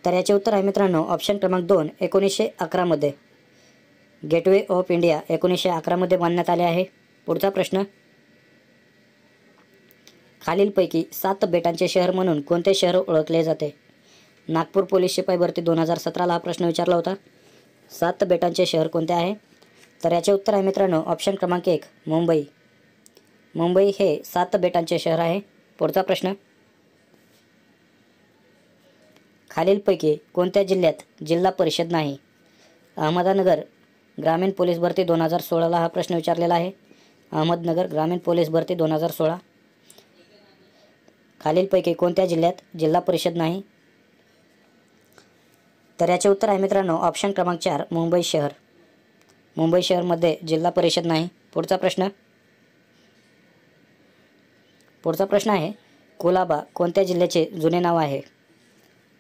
तर याचे उत्तर आहे मित्रांनो ऑप्शन क्रमांक 2 1911 मध्ये. गेटवे ऑफ इंडिया 1911 मध्ये बांधण्यात आले आहे. पुढचा प्रश्न, खालीलपैकी 7 बेटांचे शहर म्हणून कोणते शहर ओळखले जाते? नागपूर पोलीस शिपाई भरती 2017ला हा प्रश्न विचारला होता. 7 बेटांचे शहर कोणते आहे? तर याचे उत्तर आहे मित्रांनो ऑप्शन क्रमांक 1 मुंबई. मुंबई हे 7 बेटांचे शहर आहे. पुढचा प्रश्न, खालीलपैकी कोणत्या जिल्ह्यात जिल्हा परिषद नाही? अहमदनगर ग्रामीण पोलीस भरती 2016ला हा प्रश्न विचारलेला आहे. अहमदनगर ग्रामीण पोलीस भरती 2016. खालीलपैकी कोणत्या जिल्ह्यात जिल्हा परिषद नाही? तर याचे उत्तर आहे मित्रांनो ऑप्शन क्रमांक 4 मुंबई शहर. मुंबई शहरमध्ये जिल्हा परिषद नाही. पुढचा प्रश्न आहे, कुलाबा कोणत्या जिल्ह्याचे जुने नाव आहे?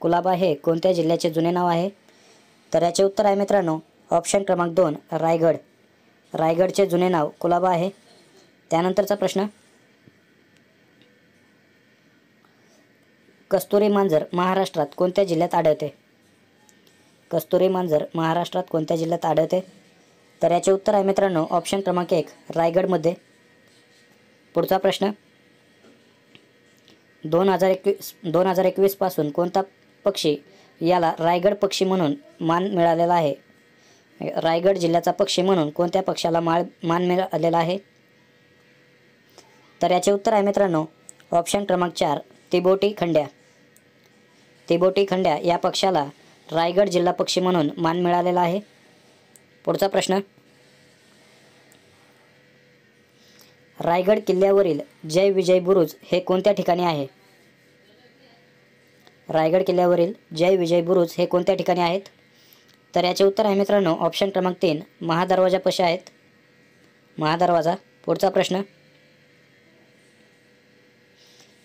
कुलाबा हे कोणत्या जिल्ह्याचे जुने नाव आहे? तर याचे उत्तर आहे मित्रांनो ऑप्शन क्रमांक 2 रायगड. रायगडचे जुने नाव कुलाबा आहे. त्यानंतरचा प्रश्न, कस्तुरी मांजर महाराष्ट्रात कोणत्या जिल्ह्यात आढळते? कस्तुरी मांजर महाराष्ट्रात कोणत्या जिल्ह्यात आढळते? तर याचे उत्तर आहे मित्रांनो ऑप्शन क्रमांक 1 रायगडमध्ये. पुढचा प्रश्न, 2021 पासून कोणता पक्षी याला रायगड पक्षी म्हणून मान मिळालेला आहे? रायगड जिल्ह्याचा पक्षी म्हणून कोणत्या पक्षाला मान मिळालेला आहे? तर याचे उत्तर आहे मित्रांनो ऑप्शन क्रमांक 4 तिबोटी खंड्या. तिबोटी खंड्या या पक्षाला रायगड जिल्हा पक्षी म्हणून मान मिळालेला आहे. पुढचा प्रश्न, रायगड किल्ल्यावरील जय विजय बुरुज हे कोणत्या ठिकाणी आहे? रायगड किल्ल्यावरील जय विजय बुरुज हे कोणत्या ठिकाणी आहेत? तर याचे उत्तर आहे मित्रांनो ऑप्शन क्रमांक 3 महादरवाजापाशी आहेत. महादरवाजा. पुढचा प्रश्न,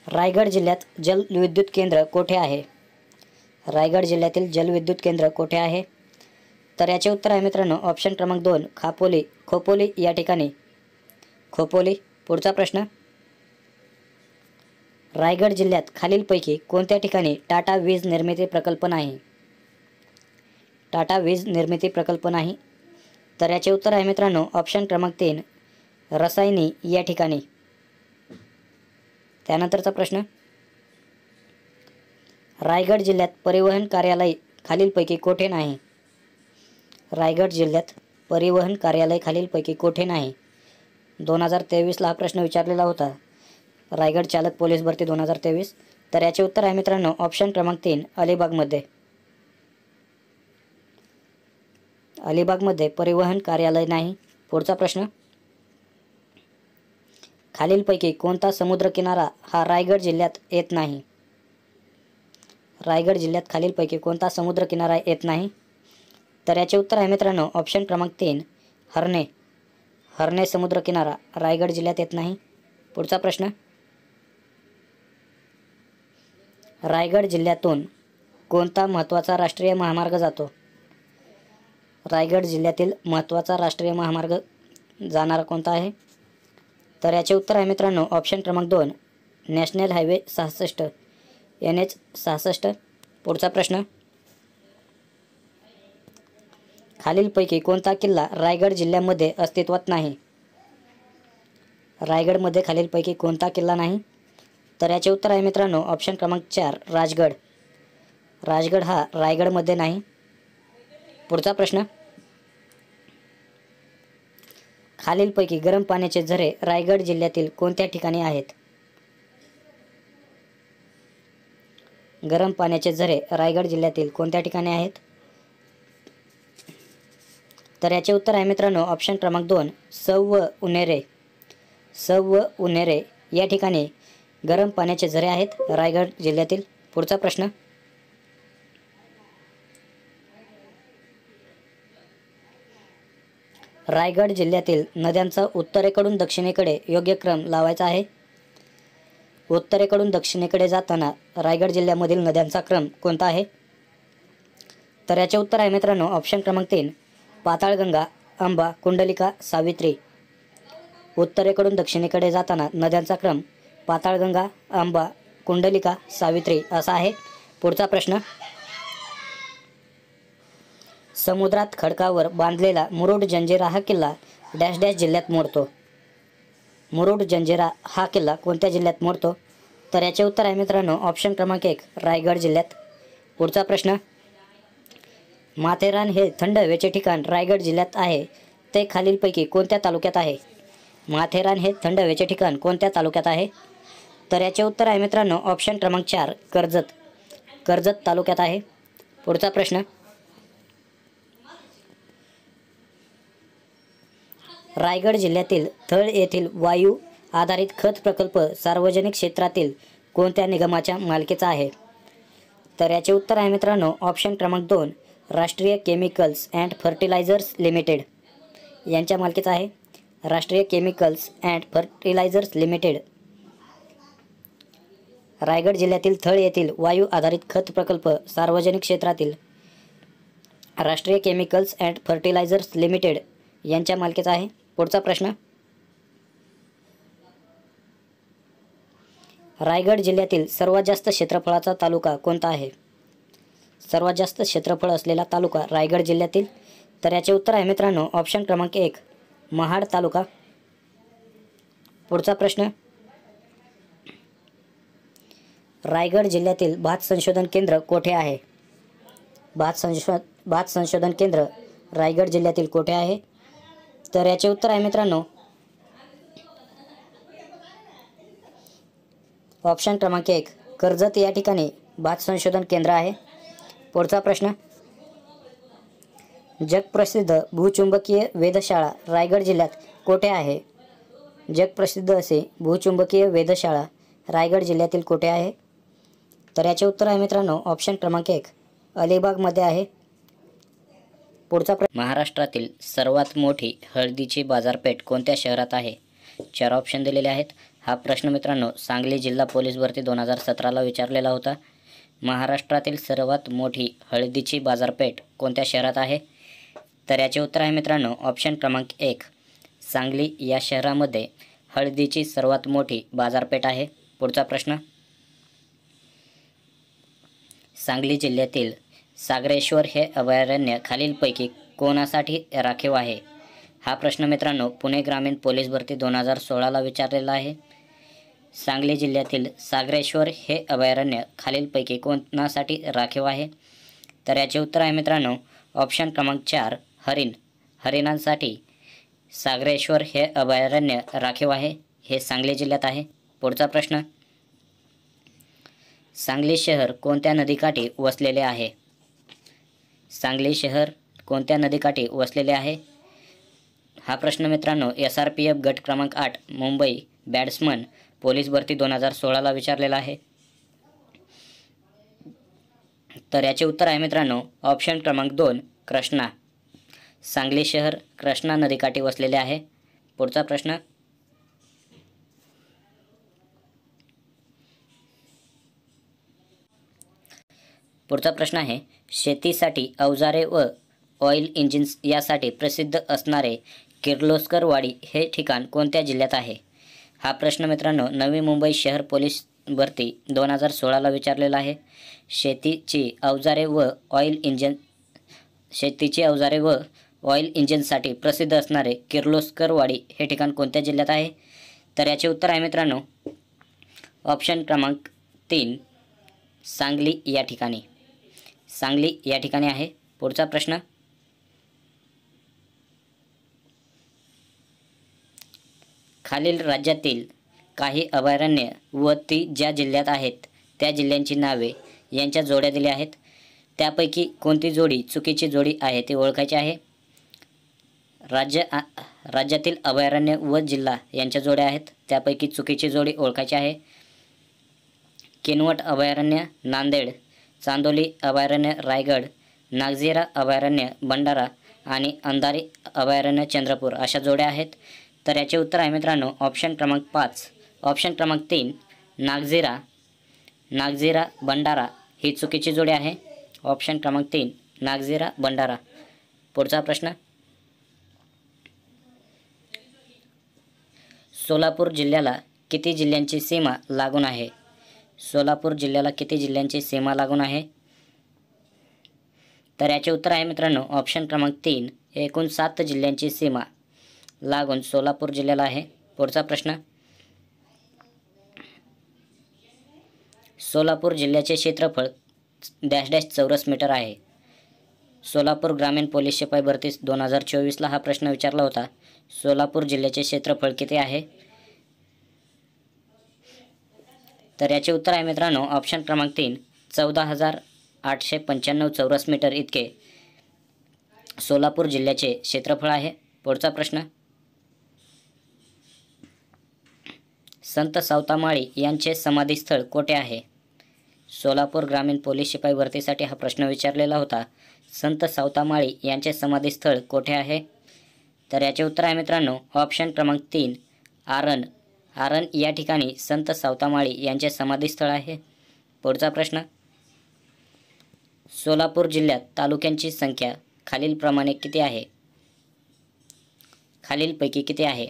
रायगड जिल्ह्यात जलविद्युत केंद्र कोठे आहे? रायगड जिल्ह्यातील जलविद्युत केंद्र कोठे आहे? तर याचे उत्तर आहे मित्रांनो ऑप्शन क्रमांक 2 खोपोली या ठिकाणी. खोपोली. पुढचा प्रश्न, रायगड जिल्ह्यात खालीलपैकी कोणत्या ठिकाणी टाटा वीज निर्मिती प्रकल्प नाही? टाटा वीज निर्मिती प्रकल्प नाही. तर याचे उत्तर आहे मित्रांनो ऑप्शन क्रमांक 3 रसायनी या ठिकाणी. त्यानंतरचा प्रश्न, रायगड जिल्ह्यात परिवहन कार्यालय खालीलपैकी कोठे नाही? रायगड जिल्ह्यात परिवहन कार्यालय खालीलपैकी कोठे नाही? 2023ला हा प्रश्न विचारलेला होता. रायगड चालक पोलीस भरती 2023. तर याचे उत्तर आहे मित्रांनो ऑप्शन क्रमांक 3 अलिबागमध्ये. अलिबागमध्ये परिवहन कार्यालय नाही. पुढचा प्रश्न, खालीलपैकी कोणता समुद्रकिनारा हा रायगड जिल्ह्यात येत नाही? रायगड जिल्ह्यात खालीलपैकी कोणता समुद्रकिनारा येत नाही? तर याचे उत्तर आहे मित्रांनो ऑप्शन क्रमांक 3 हर्णे. हर्णे समुद्रकिनारा रायगड जिल्ह्यात येत नाही. पुढचा प्रश्न, रायगड जिल्ह्यातून कोणता महत्त्वाचा राष्ट्रीय महामार्ग जातो? रायगड जिल्ह्यातील महत्त्वाचा राष्ट्रीय महामार्ग जाणारा कोणता आहे? तर याचे उत्तर आहे मित्रांनो ऑप्शन क्रमांक 2 नॅशनल हायवे 66 NH 66. पुढचा प्रश्न, खालीलपैकी कोणता किल्ला रायगड जिल्ह्यामध्ये अस्तित्वात नाही? रायगडमध्ये खालीलपैकी कोणता किल्ला नाही? तर याचे उत्तर आहे मित्रांनो ऑप्शन क्रमांक 4 राजगड. राजगड हा रायगडमध्ये नाही. पुढचा प्रश्न, खालीलपैकी गरम पाण्याचे झरे रायगड जिल्ह्यातील कोणत्या ठिकाणी आहेत? गरम पाण्याचे झरे रायगड जिल्ह्यातील कोणत्या ठिकाणी आहेत? तर याचे उत्तर आहे मित्रांनो ऑप्शन क्रमांक 2 सौ व उन्हेरे. सौ व उन्हेरे या ठिकाणी गरम पाण्याचे झरे आहेत रायगड जिल्ह्यातील. पुढचा प्रश्न, रायगड जिल्ह्यातील नद्यांचा उत्तरेकडून दक्षिणेकडे योग्य क्रम लावायचा आहे. उत्तरेकडून दक्षिणेकडे जाताना रायगड जिल्ह्यामधील नद्यांचा क्रम कोणता आहे? तर याचे उत्तर आहे मित्रांनो ऑप्शन क्रमांक 3 पाताळगंगा, अंबा, कुंडलिका, सावित्री. उत्तरेकडून दक्षिणेकडे जाताना नद्यांचा क्रम पाताळगंगा, अंबा, कुंडलिका, सावित्री असा आहे. पुढचा प्रश्न, समुद्रात खडकावर बांधलेला मुरुड जंजिरा हा किल्ला डॅश डॅश जिल्ह्यात मोडतो. मुरुड जंजिरा हा किल्ला कोणत्या जिल्ह्यात मोडतो? तर याचे उत्तर आहे मित्रांनो ऑप्शन क्रमांक 1 रायगड जिल्ह्यात. पुढचा प्रश्न, माथेरान हे थंड हवेचे ठिकाण रायगड जिल्ह्यात आहे, ते खालीलपैकी कोणत्या तालुक्यात आहे? माथेरान हे थंड हवेचे ठिकाण कोणत्या तालुक्यात आहे? तर याचे उत्तर आहे मित्रांनो ऑप्शन क्रमांक 4 कर्जत. कर्जत तालुक्यात आहे. पुढचा प्रश्न, रायगड जिल्ह्यातील थळ येथील वायू आधारित खत प्रकल्प सार्वजनिक क्षेत्रातील कोणत्या निगमाच्या मालकीचा आहे? तर याचे उत्तर आहे मित्रांनो ऑप्शन क्रमांक 2 राष्ट्रीय केमिकल्स अँड फर्टिलायझर्स लिमिटेड यांच्या मालकीचा आहे. Rashtriya Chemicals and Fertilizers Limited. Raigad जिल्ह्यातील थळ येथील वायू आधारित खत प्रकल्प सार्वजनिक क्षेत्रातील राष्ट्रीय केमिकल्स अँड फर्टिलायझर्स लिमिटेड यांच्या मालकीचा आहे. पुढचा प्रश्न, रायगड जिल्ह्यातील सर्वात जास्त क्षेत्रफळाचा तालुका कोणता आहे? सर्वात जास्त क्षेत्रफळ असलेला तालुका रायगड जिल्ह्यातील. तर याचे उत्तर आहे मित्रांनो ऑप्शन क्रमांक 1 महाड तालुका. पुढचा प्रश्न, रायगड जिल्ह्यातील भात संशोधन केंद्र कोठे आहे? भात संशोधन केंद्र रायगड जिल्ह्यातील कोठे आहे? तर याचे उत्तर आहे मित्रांनो ऑप्शन क्रमांक 1 कर्जत या ठिकाणी भात संशोधन केंद्र आहे. पुढचा प्रश्न, जगप्रसिद्ध भूचुंबकीय वेधशाळा रायगड जिल्ह्यात कोठे आहे? जगप्रसिद्ध असे भूचुंबकीय वेधशाळा रायगड जिल्ह्यातील कोठे आहे? तर याचे उत्तर आहे मित्रांनो ऑप्शन क्रमांक 1 अलिबागमध्ये आहे. पुढचा प्रश्न, महाराष्ट्रातील सर्वात मोठी हळदीची बाजारपेठ कोणत्या शहरात आहे? 4 ऑप्शन दिलेले आहेत. हा प्रश्न मित्रांनो सांगली जिल्हा पोलीस भरती 2017ला विचारलेला होता. महाराष्ट्रातील सर्वात मोठी हळदीची बाजारपेठ कोणत्या शहरात आहे? तर याचे उत्तर आहे मित्रांनो ऑप्शन क्रमांक 1 सांगली या शहरामध्ये हळदीची सर्वात मोठी बाजारपेठ आहे. पुढचा प्रश्न, सांगली जिल्ह्यातील सागरेश्वर हे अभयारण्य खालीलपैकी कोणासाठी राखीव आहे? हा प्रश्न मित्रांनो पुणे ग्रामीण पोलीस भरती 2016ला विचारलेला आहे. सांगली जिल्ह्यातील सागरेश्वर हे अभयारण्य खालीलपैकी कोणासाठी राखीव आहे? तर याचे उत्तर आहे मित्रांनो ऑप्शन क्रमांक 4 हरिणांसाठी सागरेश्वर हे अभयारण्य राखीव आहे. हे सांगली जिल्ह्यात आहे. पुढचा प्रश्न, सांगली शहर कोणत्या नदीकाठी वसलेले आहे? सांगली शहर कोणत्या नदीकाठी वसलेले आहे? हा प्रश्न मित्रांनो SRPF गट क्रमांक 8 मुंबई बॅट्समन पोलीस भरती 2016ला विचारलेला आहे. तर याचे उत्तर आहे मित्रांनो ऑप्शन क्रमांक 2 कृष्णा. सांगली शहर कृष्णा नदीकाठी वसलेले आहे. पुढचा प्रश्न, आहे शेतीसाठी अवजारे व ऑइल इंजिन्स यासाठी प्रसिद्ध असणारे किर्लोस्करवाडी हे ठिकाण कोणत्या जिल्ह्यात आहे? हा प्रश्न मित्रांनो नवी मुंबई शहर पोलीस भरती 2016ला विचारलेला आहे. शेतीची अवजारे व ऑइल इंजिनसाठी प्रसिद्ध असणारे किर्लोस्करवाडी हे ठिकाण कोणत्या जिल्ह्यात आहे? तर याचे उत्तर आहे मित्रांनो ऑप्शन क्रमांक 3 सांगली या ठिकाणी. सांगली या ठिकाणी आहे. पुढचा प्रश्न, खालील राज्यातील काही अभयारण्य व ती ज्या जिल्ह्यात आहेत त्या जिल्ह्यांची नावे यांच्या जोड्या दिल्या आहेत. त्यापैकी कोणती जोडी चुकीची जोडी आहे ते ओळखायचे आहे. राज्यातील अभयारण्य व जिल्हा यांच्या जोड्या आहेत. त्यापैकी चुकीची जोडी ओळखायची आहे. किनवट अभयारण्य नांदेड, चांदोली अभयारण्य रायगड, नागझिरा अभयारण्य भंडारा आणि अंधारी अभयारण्य चंद्रपूर अशा जोड्या आहेत. तर याचे उत्तर आहे मित्रांनो ऑप्शन क्रमांक 5 ऑप्शन क्रमांक 3 नागझिरा भंडारा ही चुकीची जोडी आहे. ऑप्शन क्रमांक 3 नागझिरा भंडारा. पुढचा प्रश्न, सोलापूर जिल्ह्याला किती जिल्ह्यांची सीमा लागून आहे? सोलापूर जिल्ह्याला किती जिल्ह्यांची सीमा लागून आहे? तर याचे उत्तर आहे मित्रांनो ऑप्शन क्रमांक 3, एकूण 7 जिल्ह्यांची सीमा लागून सोलापूर जिल्ह्याला आहे. पुढचा प्रश्न, सोलापूर जिल्ह्याचे क्षेत्रफळ डॅश डॅश चौरस मीटर आहे. सोलापूर ग्रामीण पोलीस शिपाई भरती 2024ला हा प्रश्न विचारला होता. सोलापूर जिल्ह्याचे क्षेत्रफळ किती आहे? तर याचे उत्तर आहे मित्रांनो ऑप्शन क्रमांक 3, 14,895 चौरस मीटर इतके सोलापूर जिल्ह्याचे क्षेत्रफळ आहे. पुढचा प्रश्न, संत सावतामाळी यांचे समाधीस्थळ कोठे आहे? सोलापूर ग्रामीण पोलीस शिपाई भरतीसाठी हा प्रश्न विचारलेला होता. संत सावतामाळी यांचे समाधीस्थळ कोठे आहे? तर याचे उत्तर आहे मित्रांनो ऑप्शन क्रमांक 3, आरण. आरण या ठिकाणी संत सावतामाळी यांचे समाधीस्थळ आहे. पुढचा प्रश्न, सोलापूर जिल्ह्यात तालुक्यांची संख्या खालीलप्रमाणे किती आहे? खालीलपैकी किती आहे?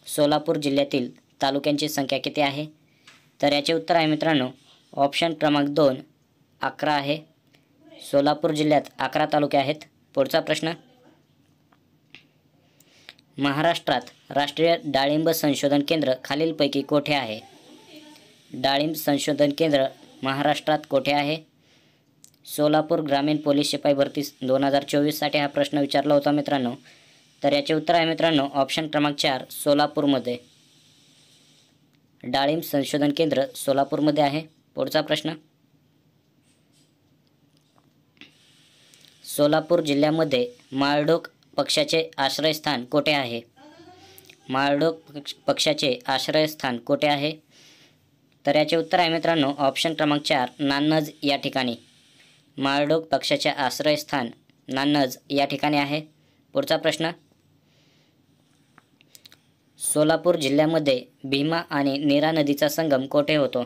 सोलापूर जिल्ह्यातील तालुक्यांची संख्या किती आहे? तर याचे उत्तर आहे मित्रांनो ऑप्शन क्रमांक 2, 11 आहे. सोलापूर जिल्ह्यात 11 तालुके आहेत. पुढचा प्रश्न, महाराष्ट्रात राष्ट्रीय डाळिंब संशोधन केंद्र खालीलपैकी कोठे आहे? डाळिंब संशोधन केंद्र महाराष्ट्रात कोठे आहे? सोलापूर ग्रामीण पोलीस शिपाई भरती 2024साठी हा प्रश्न विचारला होता मित्रांनो. तर याचे उत्तर आहे मित्रांनो ऑप्शन क्रमांक 4, सोलापूरमध्ये. डाळिंब संशोधन केंद्र सोलापूरमध्ये आहे. पुढचा प्रश्न, सोलापूर जिल्ह्यामध्ये माळढोक पक्षाचे आश्रयस्थान कोठे आहे? माळढोक पक्षाचे आश्रयस्थान कोठे आहे? तर याचे उत्तर आहे मित्रांनो ऑप्शन क्रमांक 4, नान्नज या ठिकाणी. माळढोक पक्षाचे आश्रयस्थान नान्नज या ठिकाणी आहे. पुढचा प्रश्न, सोलापूर जिल्ह्यामध्ये भीमा आणि नीरा नदीचा संगम कोठे होतो?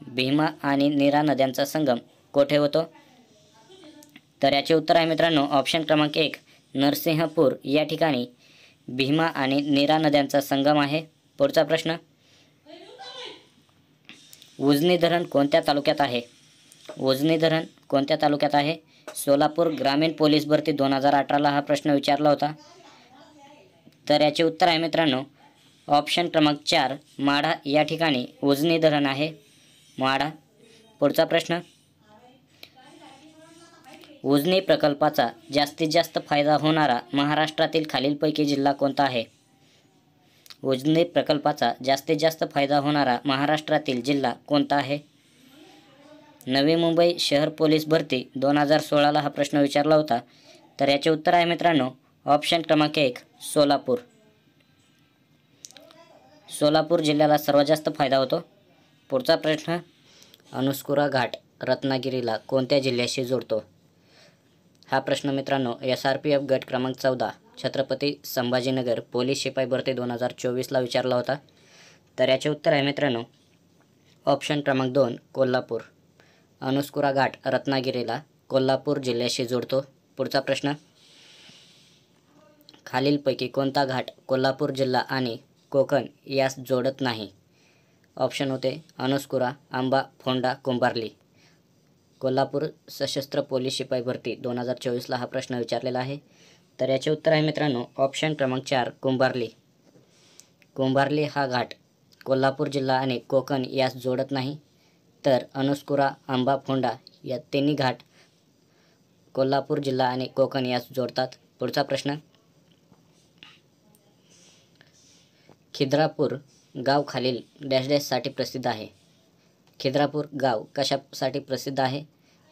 भीमा आणि नीरा नद्यांचा संगम कोठे होतो? तर याचे उत्तर आहे मित्रांनो ऑप्शन क्रमांक 1, नरसिंहपूर या ठिकाणी भीमा आणि नीरा नद्यांचा संगम आहे. पुढचा प्रश्न, उजनी धरण कोणत्या तालुक्यात आहे? उजनी धरण कोणत्या तालुक्यात आहे? सोलापूर ग्रामीण पोलीस भरती 2018ला हा प्रश्न विचारला होता. तर याचे उत्तर आहे मित्रांनो ऑप्शन क्रमांक 4, माढा या ठिकाणी उजनी धरण आहे. माढा. पुढचा प्रश्न, उजनी प्रकल्पाचा जास्तीत जास्त फायदा होणारा महाराष्ट्रातील खालीलपैकी जिल्हा कोणता आहे? उजनी प्रकल्पाचा जास्तीत जास्त फायदा होणारा महाराष्ट्रातील जिल्हा कोणता आहे? नवी मुंबई शहर पोलीस भरती 2016ला हा प्रश्न विचारला होता. तर याचे उत्तर आहे मित्रांनो ऑप्शन क्रमांक 1, सोलापूर. सोलापूर जिल्ह्याला सर्वात जास्त फायदा होतो. पुढचा प्रश्न, अनुस्कुरा घाट रत्नागिरीला कोणत्या जिल्ह्याशी जोडतो? हा प्रश्न मित्रांनो SRPF गट क्रमांक 14 छत्रपती संभाजीनगर पोलीस शिपाई भरती 2024ला विचारला होता. तर याचे उत्तर आहे मित्रांनो ऑप्शन क्रमांक 2, कोल्हापूर. अनुस्कुरा घाट रत्नागिरीला कोल्हापूर जिल्ह्याशी जोडतो. पुढचा प्रश्न, खालीलपैकी कोणता घाट कोल्हापूर जिल्हा आणि कोकण यास जोडत नाही? ऑप्शन होते अनुस्कुरा, आंबा, फोंडा, कुंभार्ली. कोल्हापूर सशस्त्र पोलीस शिपाई भरती 2024ला हा प्रश्न विचारलेला आहे. तर याचे उत्तर आहे मित्रांनो ऑप्शन क्रमांक 4, कुंभार्ली. कुंभार्ली हा घाट कोल्हापूर जिल्हा आणि कोकण यास जोडत नाही. तर अनुस्कुरा, आंबा, फोंडा या तिन्ही घाट कोल्हापूर जिल्हा आणि कोकण यास जोडतात. पुढचा प्रश्न, खिद्रापूर गाव खालील डॅश डॅशसाठी प्रसिद्ध आहे? खिद्रापूर गाव कशासाठी प्रसिद्ध आहे?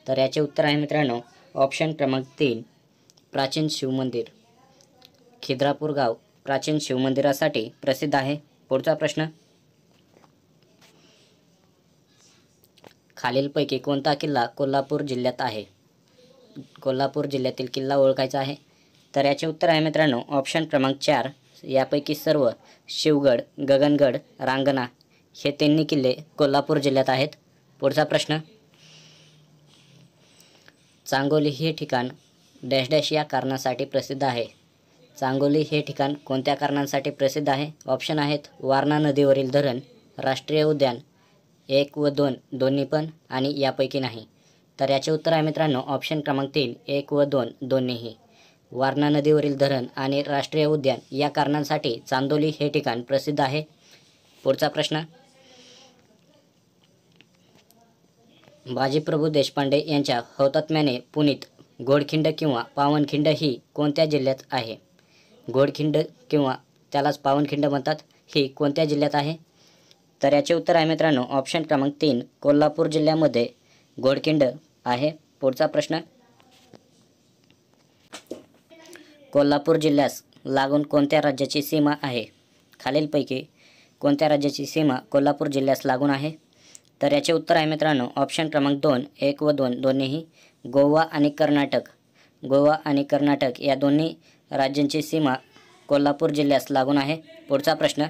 तर याचे उत्तर आहे मित्रांनो ऑप्शन क्रमांक 3, प्राचीन शिवमंदिर. खिद्रापूर गाव प्राचीन शिवमंदिरासाठी प्रसिद्ध आहे. पुढचा प्रश्न, खालीलपैकी कोणता किल्ला कोल्हापूर जिल्ह्यात आहे? कोल्हापूर जिल्ह्यातील किल्ला ओळखायचा आहे. तर याचे उत्तर आहे मित्रांनो ऑप्शन क्रमांक 4, यापैकी सर्व शिवगड, गगनगड, रांगणा हे तिन्ही किल्ले कोल्हापूर जिल्ह्यात आहेत. पुढचा प्रश्न, चांगोली हे ठिकाण डॅश डॅश या कारणासाठी प्रसिद्ध आहे? चांगोली हे ठिकाण कोणत्या कारणांसाठी प्रसिद्ध आहे? ऑप्शन आहेत वारणा नदीवरील धरण, राष्ट्रीय उद्यान 1 व 2 दोन्ही पण आणि यापैकी नाही. तर याचे उत्तर आहे मित्रांनो ऑप्शन क्रमांक 3 1 व 2 दोन्हीही. वारणा नदीवरील धरण आणि राष्ट्रीय उद्यान या कारणांसाठी चांदोली हे ठिकाण प्रसिद्ध आहे. पुढचा प्रश्न, बाजीप्रभू देशपांडे यांच्या हौतात्म्याने पुनीत घोडखिंड किंवा पावनखिंड ही कोणत्या जिल्ह्यात आहे? घोडखिंड किंवा त्यालाच पावनखिंड म्हणतात, ही कोणत्या जिल्ह्यात आहे? तर याचे उत्तर आहे मित्रांनो ऑप्शन क्रमांक 3 कोल्हापूर जिल्ह्यामध्ये घोडखिंड आहे. पुढचा प्रश्न, कोल्हापूर जिल्ह्यास लागून कोणत्या राज्याची सीमा आहे? खालीलपैकी कोणत्या राज्याची सीमा कोल्हापूर जिल्ह्यास लागून आहे? तर याचे उत्तर आहे मित्रांनो ऑप्शन क्रमांक 2 1 व 2 दोन्हीही. गोवा आणि कर्नाटक. गोवा आणि कर्नाटक या दोन्ही राज्यांची सीमा कोल्हापूर जिल्ह्यास लागून आहे. पुढचा प्रश्न,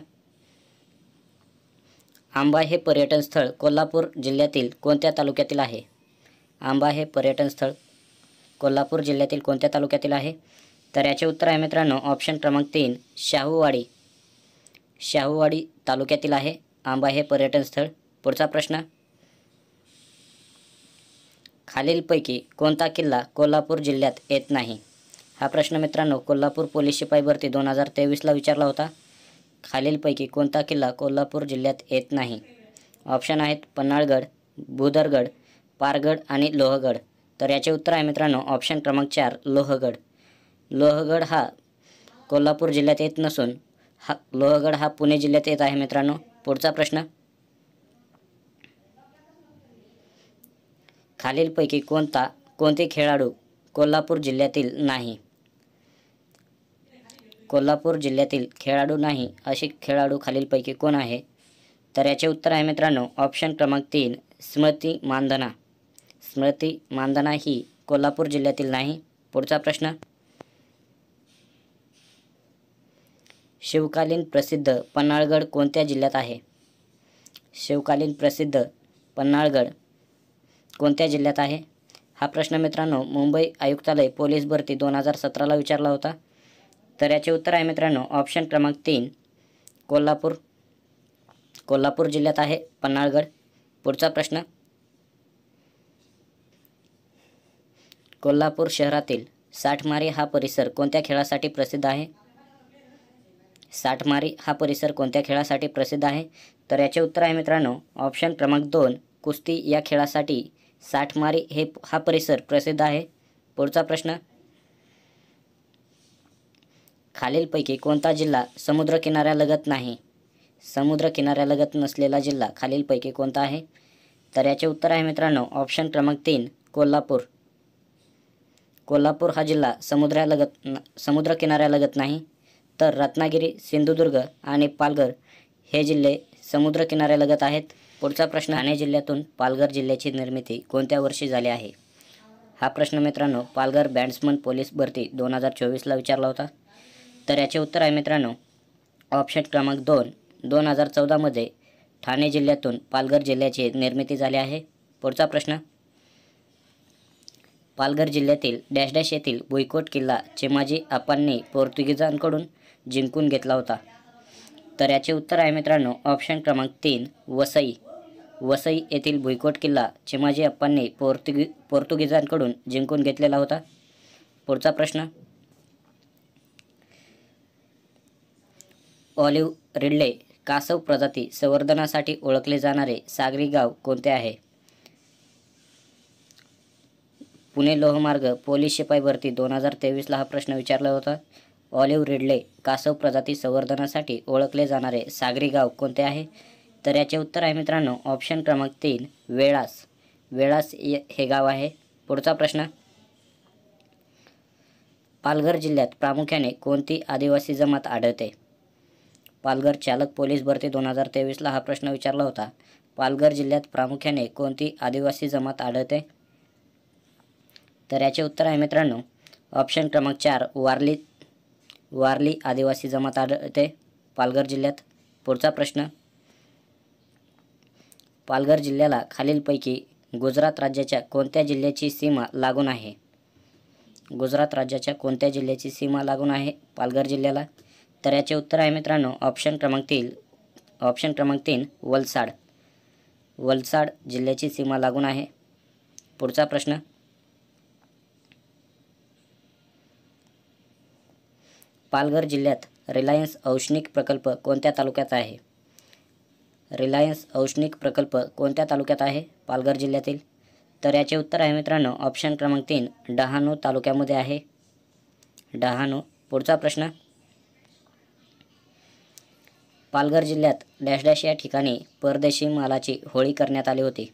आंबा हे पर्यटन स्थळ कोल्हापूर जिल्ह्यातील कोणत्या तालुक्यातील आहे? आंबा हे पर्यटन स्थळ कोल्हापूर जिल्ह्यातील कोणत्या तालुक्यातील आहे? तर याचे उत्तर आहे मित्रांनो ऑप्शन क्रमांक 3 शाहूवाडी. शाहूवाडी तालुक्यातील आहे आंबा हे पर्यटन स्थळ. पुढचा प्रश्न, खालीलपैकी कोणता किल्ला कोल्हापूर जिल्ह्यात येत नाही? हा प्रश्न मित्रांनो कोल्हापूर पोलीस शिपाई भरती 2023ला विचारला होता. खालीलपैकी कोणता किल्ला कोल्हापूर जिल्ह्यात येत नाही? ऑप्शन आहेत पन्हाळगड, भुदरगड, पारगड आणि लोहगड. तर याचे उत्तर आहे मित्रांनो ऑप्शन क्रमांक 4 लोहगड. लोहगड हा कोल्हापूर जिल्ह्यात येत नसून लोहगड हा पुणे जिल्ह्यात येत आहे मित्रांनो. पुढचा प्रश्न, खालीलपैकी कोणते खेळाडू कोल्हापूर जिल्ह्यातील नाही? कोल्हापूर जिल्ह्यातील खेळाडू नाही असे खेळाडू खालीलपैकी कोण आहे? तर याचे उत्तर आहे मित्रांनो ऑप्शन क्रमांक 3 स्मृती मानधना. स्मृती मानधना ही कोल्हापूर जिल्ह्यातील नाही. पुढचा प्रश्न, शिवकालीन प्रसिद्ध पन्हाळगड कोणत्या जिल्ह्यात आहे? शिवकालीन प्रसिद्ध पन्हाळगड कोणत्या जिल्ह्यात आहे? हा प्रश्न मित्रांनो मुंबई आयुक्तालय पोलीस भरती 2017ला विचारला होता. तर याचे उत्तर आहे मित्रांनो ऑप्शन क्रमांक 3 कोल्हापूर. कोल्हापूर जिल्ह्यात आहे पन्हाळगड. पुढचा प्रश्न, कोल्हापूर शहरातील साठमारी हा परिसर कोणत्या खेळासाठी प्रसिद्ध आहे? साठमारी हा परिसर कोणत्या खेळासाठी प्रसिद्ध आहे? तर याचे उत्तर आहे मित्रांनो ऑप्शन क्रमांक 2 कुस्ती या खेळासाठी साठमारी हा परिसर प्रसिद्ध आहे. पुढचा प्रश्न, खालीलपैकी कोणता जिल्हा समुद्र किनाऱ्यालगत नाही? समुद्र किनाऱ्यालगत नसलेला जिल्हा खालीलपैकी कोणता आहे? तर याचे उत्तर आहे मित्रांनो ऑप्शन क्रमांक 3 कोल्हापूर. कोल्हापूर हा जिल्हा समुद्र किनाऱ्यालगत नाही. तर रत्नागिरी, सिंधुदुर्ग आणि पालघर हे जिल्हे समुद्र किनाऱ्यालगत आहेत. पुढचा प्रश्न, ठाणे जिल्ह्यातून पालघर जिल्ह्याची निर्मिती कोणत्या वर्षी झाली आहे? हा प्रश्न मित्रांनो पालघर बॅट्समन पोलीस भरती 2024ला विचारला होता. तर याचे उत्तर आहे मित्रांनो ऑप्शन क्रमांक 2 2014मध्ये ठाणे जिल्ह्यातून पालघर जिल्ह्याची निर्मिती झाली आहे. पुढचा प्रश्न, पालघर जिल्ह्यातील डॅश डॅश येथील भुईकोट किल्ला चिमाजी अप्पांनी पोर्तुगीजांकडून जिंकून घेतला होता. तर याचे उत्तर आहे मित्रांनो ऑप्शन क्रमांक 3 वसई. वसई येथील भुईकोट किल्ला चिमाजी अप्पांनी पोर्तुगीजांकडून जिंकून घेतलेला होता. पुढचा प्रश्न, ऑलिव्ह रिडले कासव प्रजाती संवर्धनासाठी ओळखले जाणारे सागरी गाव कोणते आहे? पुणे लोहमार्ग पोलीस शिपाई भरती 2023ला हा प्रश्न विचारला होता. ऑलिव्ह रिडले कासव प्रजाती संवर्धनासाठी ओळखले जाणारे सागरी गाव कोणते आहे? तर याचे उत्तर आहे मित्रांनो ऑप्शन क्रमांक 3 वेळास. वेळास हे गाव आहे. पुढचा प्रश्न, पालघर जिल्ह्यात प्रामुख्याने कोणती आदिवासी जमात आढळते? पालघर चालक पोलीस भरती 2023ला हा प्रश्न विचारला होता. पालघर जिल्ह्यात प्रामुख्याने कोणती आदिवासी जमात आढळते? तर याचे उत्तर आहे मित्रांनो ऑप्शन क्रमांक 4 वारली आदिवासी जमात आढळते पालघर जिल्ह्यात. पुढचा प्रश्न, पालघर जिल्ह्याला खालीलपैकी गुजरात राज्याच्या कोणत्या जिल्ह्याची सीमा लागून आहे? गुजरात राज्याच्या कोणत्या जिल्ह्याची सीमा लागून आहे पालघर जिल्ह्याला? तर याचे उत्तर आहे मित्रांनो ऑप्शन क्रमांक 3 वलसाड. वलसाड जिल्ह्याची सीमा लागून आहे. पुढचा प्रश्न, पालघर जिल्ह्यात रिलायन्स औष्णिक प्रकल्प कोणत्या तालुक्यात आहे? रिलायन्स औष्णिक प्रकल्प कोणत्या तालुक्यात आहे? पालघर जिल्ह्यातील. तर याचे उत्तर आहे मित्रांनो ऑप्शन क्रमांक 3 डहाणू तालुक्यामध्ये आहे. डहाणू. पुढचा प्रश्न, पालघर जिल्ह्यात डॅश डॅश या ठिकाणी परदेशी मालाची होळी करण्यात आली होती.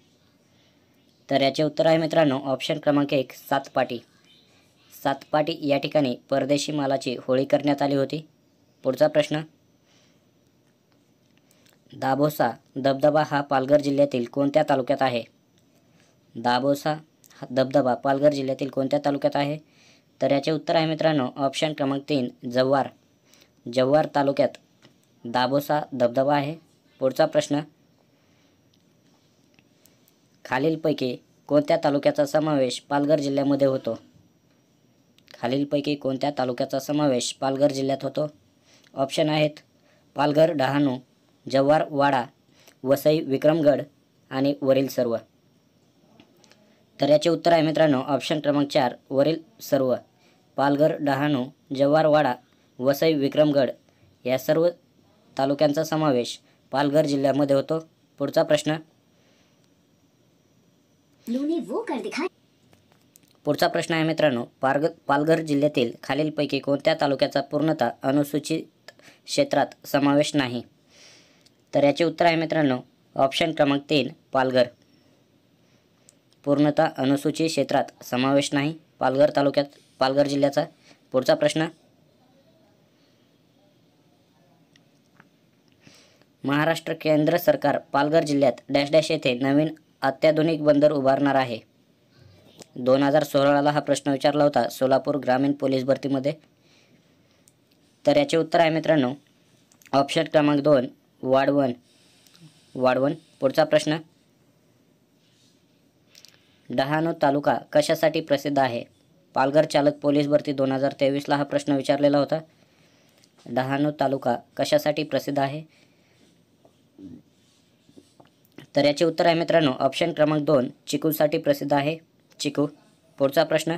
तर याचे उत्तर आहे मित्रांनो ऑप्शन क्रमांक 1 सातपाटी. सातपाटी या ठिकाणी परदेशी मालाची होळी करण्यात आली होती. पुढचा प्रश्न, दाभोसा धबधबा हा पालघर जिल्ह्यातील कोणत्या तालुक्यात आहे? दाभोसा धबधबा पालघर जिल्ह्यातील कोणत्या तालुक्यात आहे? तर याचे उत्तर आहे मित्रांनो ऑप्शन क्रमांक 3 जव्हार. जव्हार तालुक्यात दाभोसा धबधबा आहे. पुढचा प्रश्न, खालीलपैकी कोणत्या तालुक्याचा समावेश पालघर जिल्ह्यामध्ये होतो? खालीलपैकी कोणत्या तालुक्याचा समावेश पालघर जिल्ह्यात होतो? ऑप्शन आहेत पालघर, डहाणू, जव्हार, वाडा, वसई, विक्रमगड आणि वरील सर्व. तर याचे उत्तर आहे मित्रांनो ऑप्शन क्रमांक 4 वरील सर्व. पालघर, डहाणू, जव्हार, वाडा, वसई, विक्रमगड या सर्व तालुक्यांचा समावेश पालघर जिल्ह्यामध्ये होतो. पुढचा प्रश्न, पुढचा प्रश्न आहे मित्रांनो पालघर जिल्ह्यातील खालीलपैकी कोणत्या तालुक्याचा पूर्णतः अनुसूचित क्षेत्रात समावेश नाही? तर याचे उत्तर आहे मित्रांनो ऑप्शन क्रमांक 3 पालघर. पूर्णतः अनुसूचित क्षेत्रात समावेश नाही पालघर तालुक्यात, पालघर जिल्ह्याचा. पुढचा प्रश्न, महाराष्ट्र केंद्र सरकार पालघर जिल्ह्यात डॅश डॅश येथे नवीन अत्याधुनिक बंदर उभारणार आहे. 2016ला हा प्रश्न विचारला होता सोलापूर ग्रामीण पोलीस भरतीमध्ये. तर याचे उत्तर आहे मित्रांनो ऑप्शन क्रमांक 2 वाढवण. वाढवण. पुढचा प्रश्न, डहाणू तालुका कशासाठी प्रसिद्ध आहे? पालघर चालक पोलीस भरती 2023ला हा प्रश्न विचारलेला होता. डहाणू तालुका कशासाठी प्रसिद्ध आहे? तर याचे उत्तर आहे मित्रांनो ऑप्शन क्रमांक 2 चिकूसाठी प्रसिद्ध आहे. चिकू. पुढचा प्रश्न,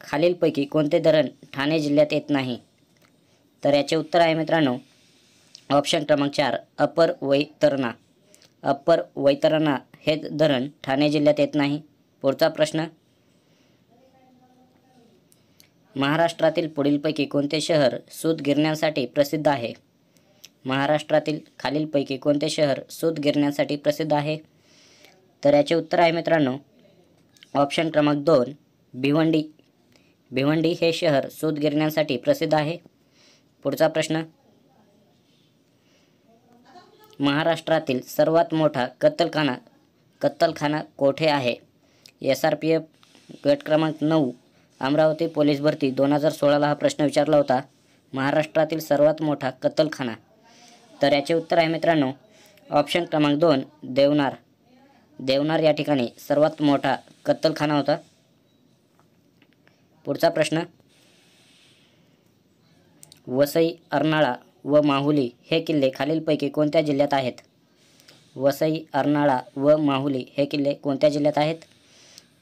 खालीलपैकी कोणते धरण ठाणे जिल्ह्यात येत नाही? तर याचे उत्तर आहे मित्रांनो ऑप्शन क्रमांक 4 अप्पर वैतरणा. अप्पर वैतरणा हे धरण ठाणे जिल्ह्यात येत नाही. पुढचा प्रश्न, महाराष्ट्रातील पुढीलपैकी कोणते शहर सूतगिरण्यांसाठी प्रसिद्ध आहे? महाराष्ट्रातील खालीलपैकी कोणते शहर सूतगिरण्यांसाठी प्रसिद्ध आहे? तर याचे उत्तर आहे मित्रांनो ऑप्शन क्रमांक 2 भिवंडी. भिवंडी हे शहर सूतगिरण्यांसाठी प्रसिद्ध आहे. पुढचा प्रश्न, महाराष्ट्रातील सर्वात मोठा कत्तलखाना कोठे आहे? SRPF गट क्रमांक 9 अमरावती पोलीस भरती 2016ला हा प्रश्न विचारला होता. महाराष्ट्रातील सर्वात मोठा कत्तलखाना. तर याचे उत्तर आहे मित्रांनो ऑप्शन क्रमांक 2 देवनार. देवनार या ठिकाणी सर्वात मोठा कत्तलखाना होता. पुढचा प्रश्न, वसई, अर्नाळा व माहुली हे किल्ले खालीलपैकी कोणत्या जिल्ह्यात आहेत? वसई, अर्नाळा व माहुली हे किल्ले कोणत्या जिल्ह्यात आहेत?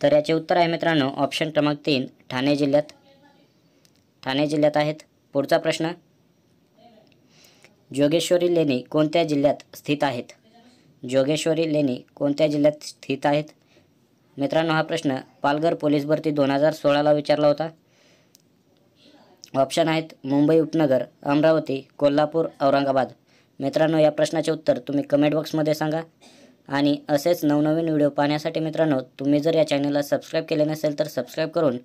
तर याचे उत्तर आहे मित्रांनो ऑप्शन क्रमांक 3 ठाणे जिल्ह्यात. ठाणे जिल्ह्यात आहेत. पुढचा प्रश्न, जोगेश्वरी लेणी कोणत्या जिल्ह्यात स्थित आहेत? जोगेश्वरी लेणी कोणत्या जिल्ह्यात स्थित आहेत? मित्रांनो हा प्रश्न पालघर पोलीस भरती 2016ला विचारला होता. ऑप्शन आहेत मुंबई उपनगर, अमरावती, कोल्हापूर, औरंगाबाद. मित्रांनो या प्रश्नाचे उत्तर तुम्ही कमेंट बॉक्समध्ये सांगा. आणि असेच नवनवीन व्हिडिओ पाहण्यासाठी मित्रांनो तुम्ही जर या चॅनलला सबस्क्राईब केले नसेल तर सबस्क्राईब करून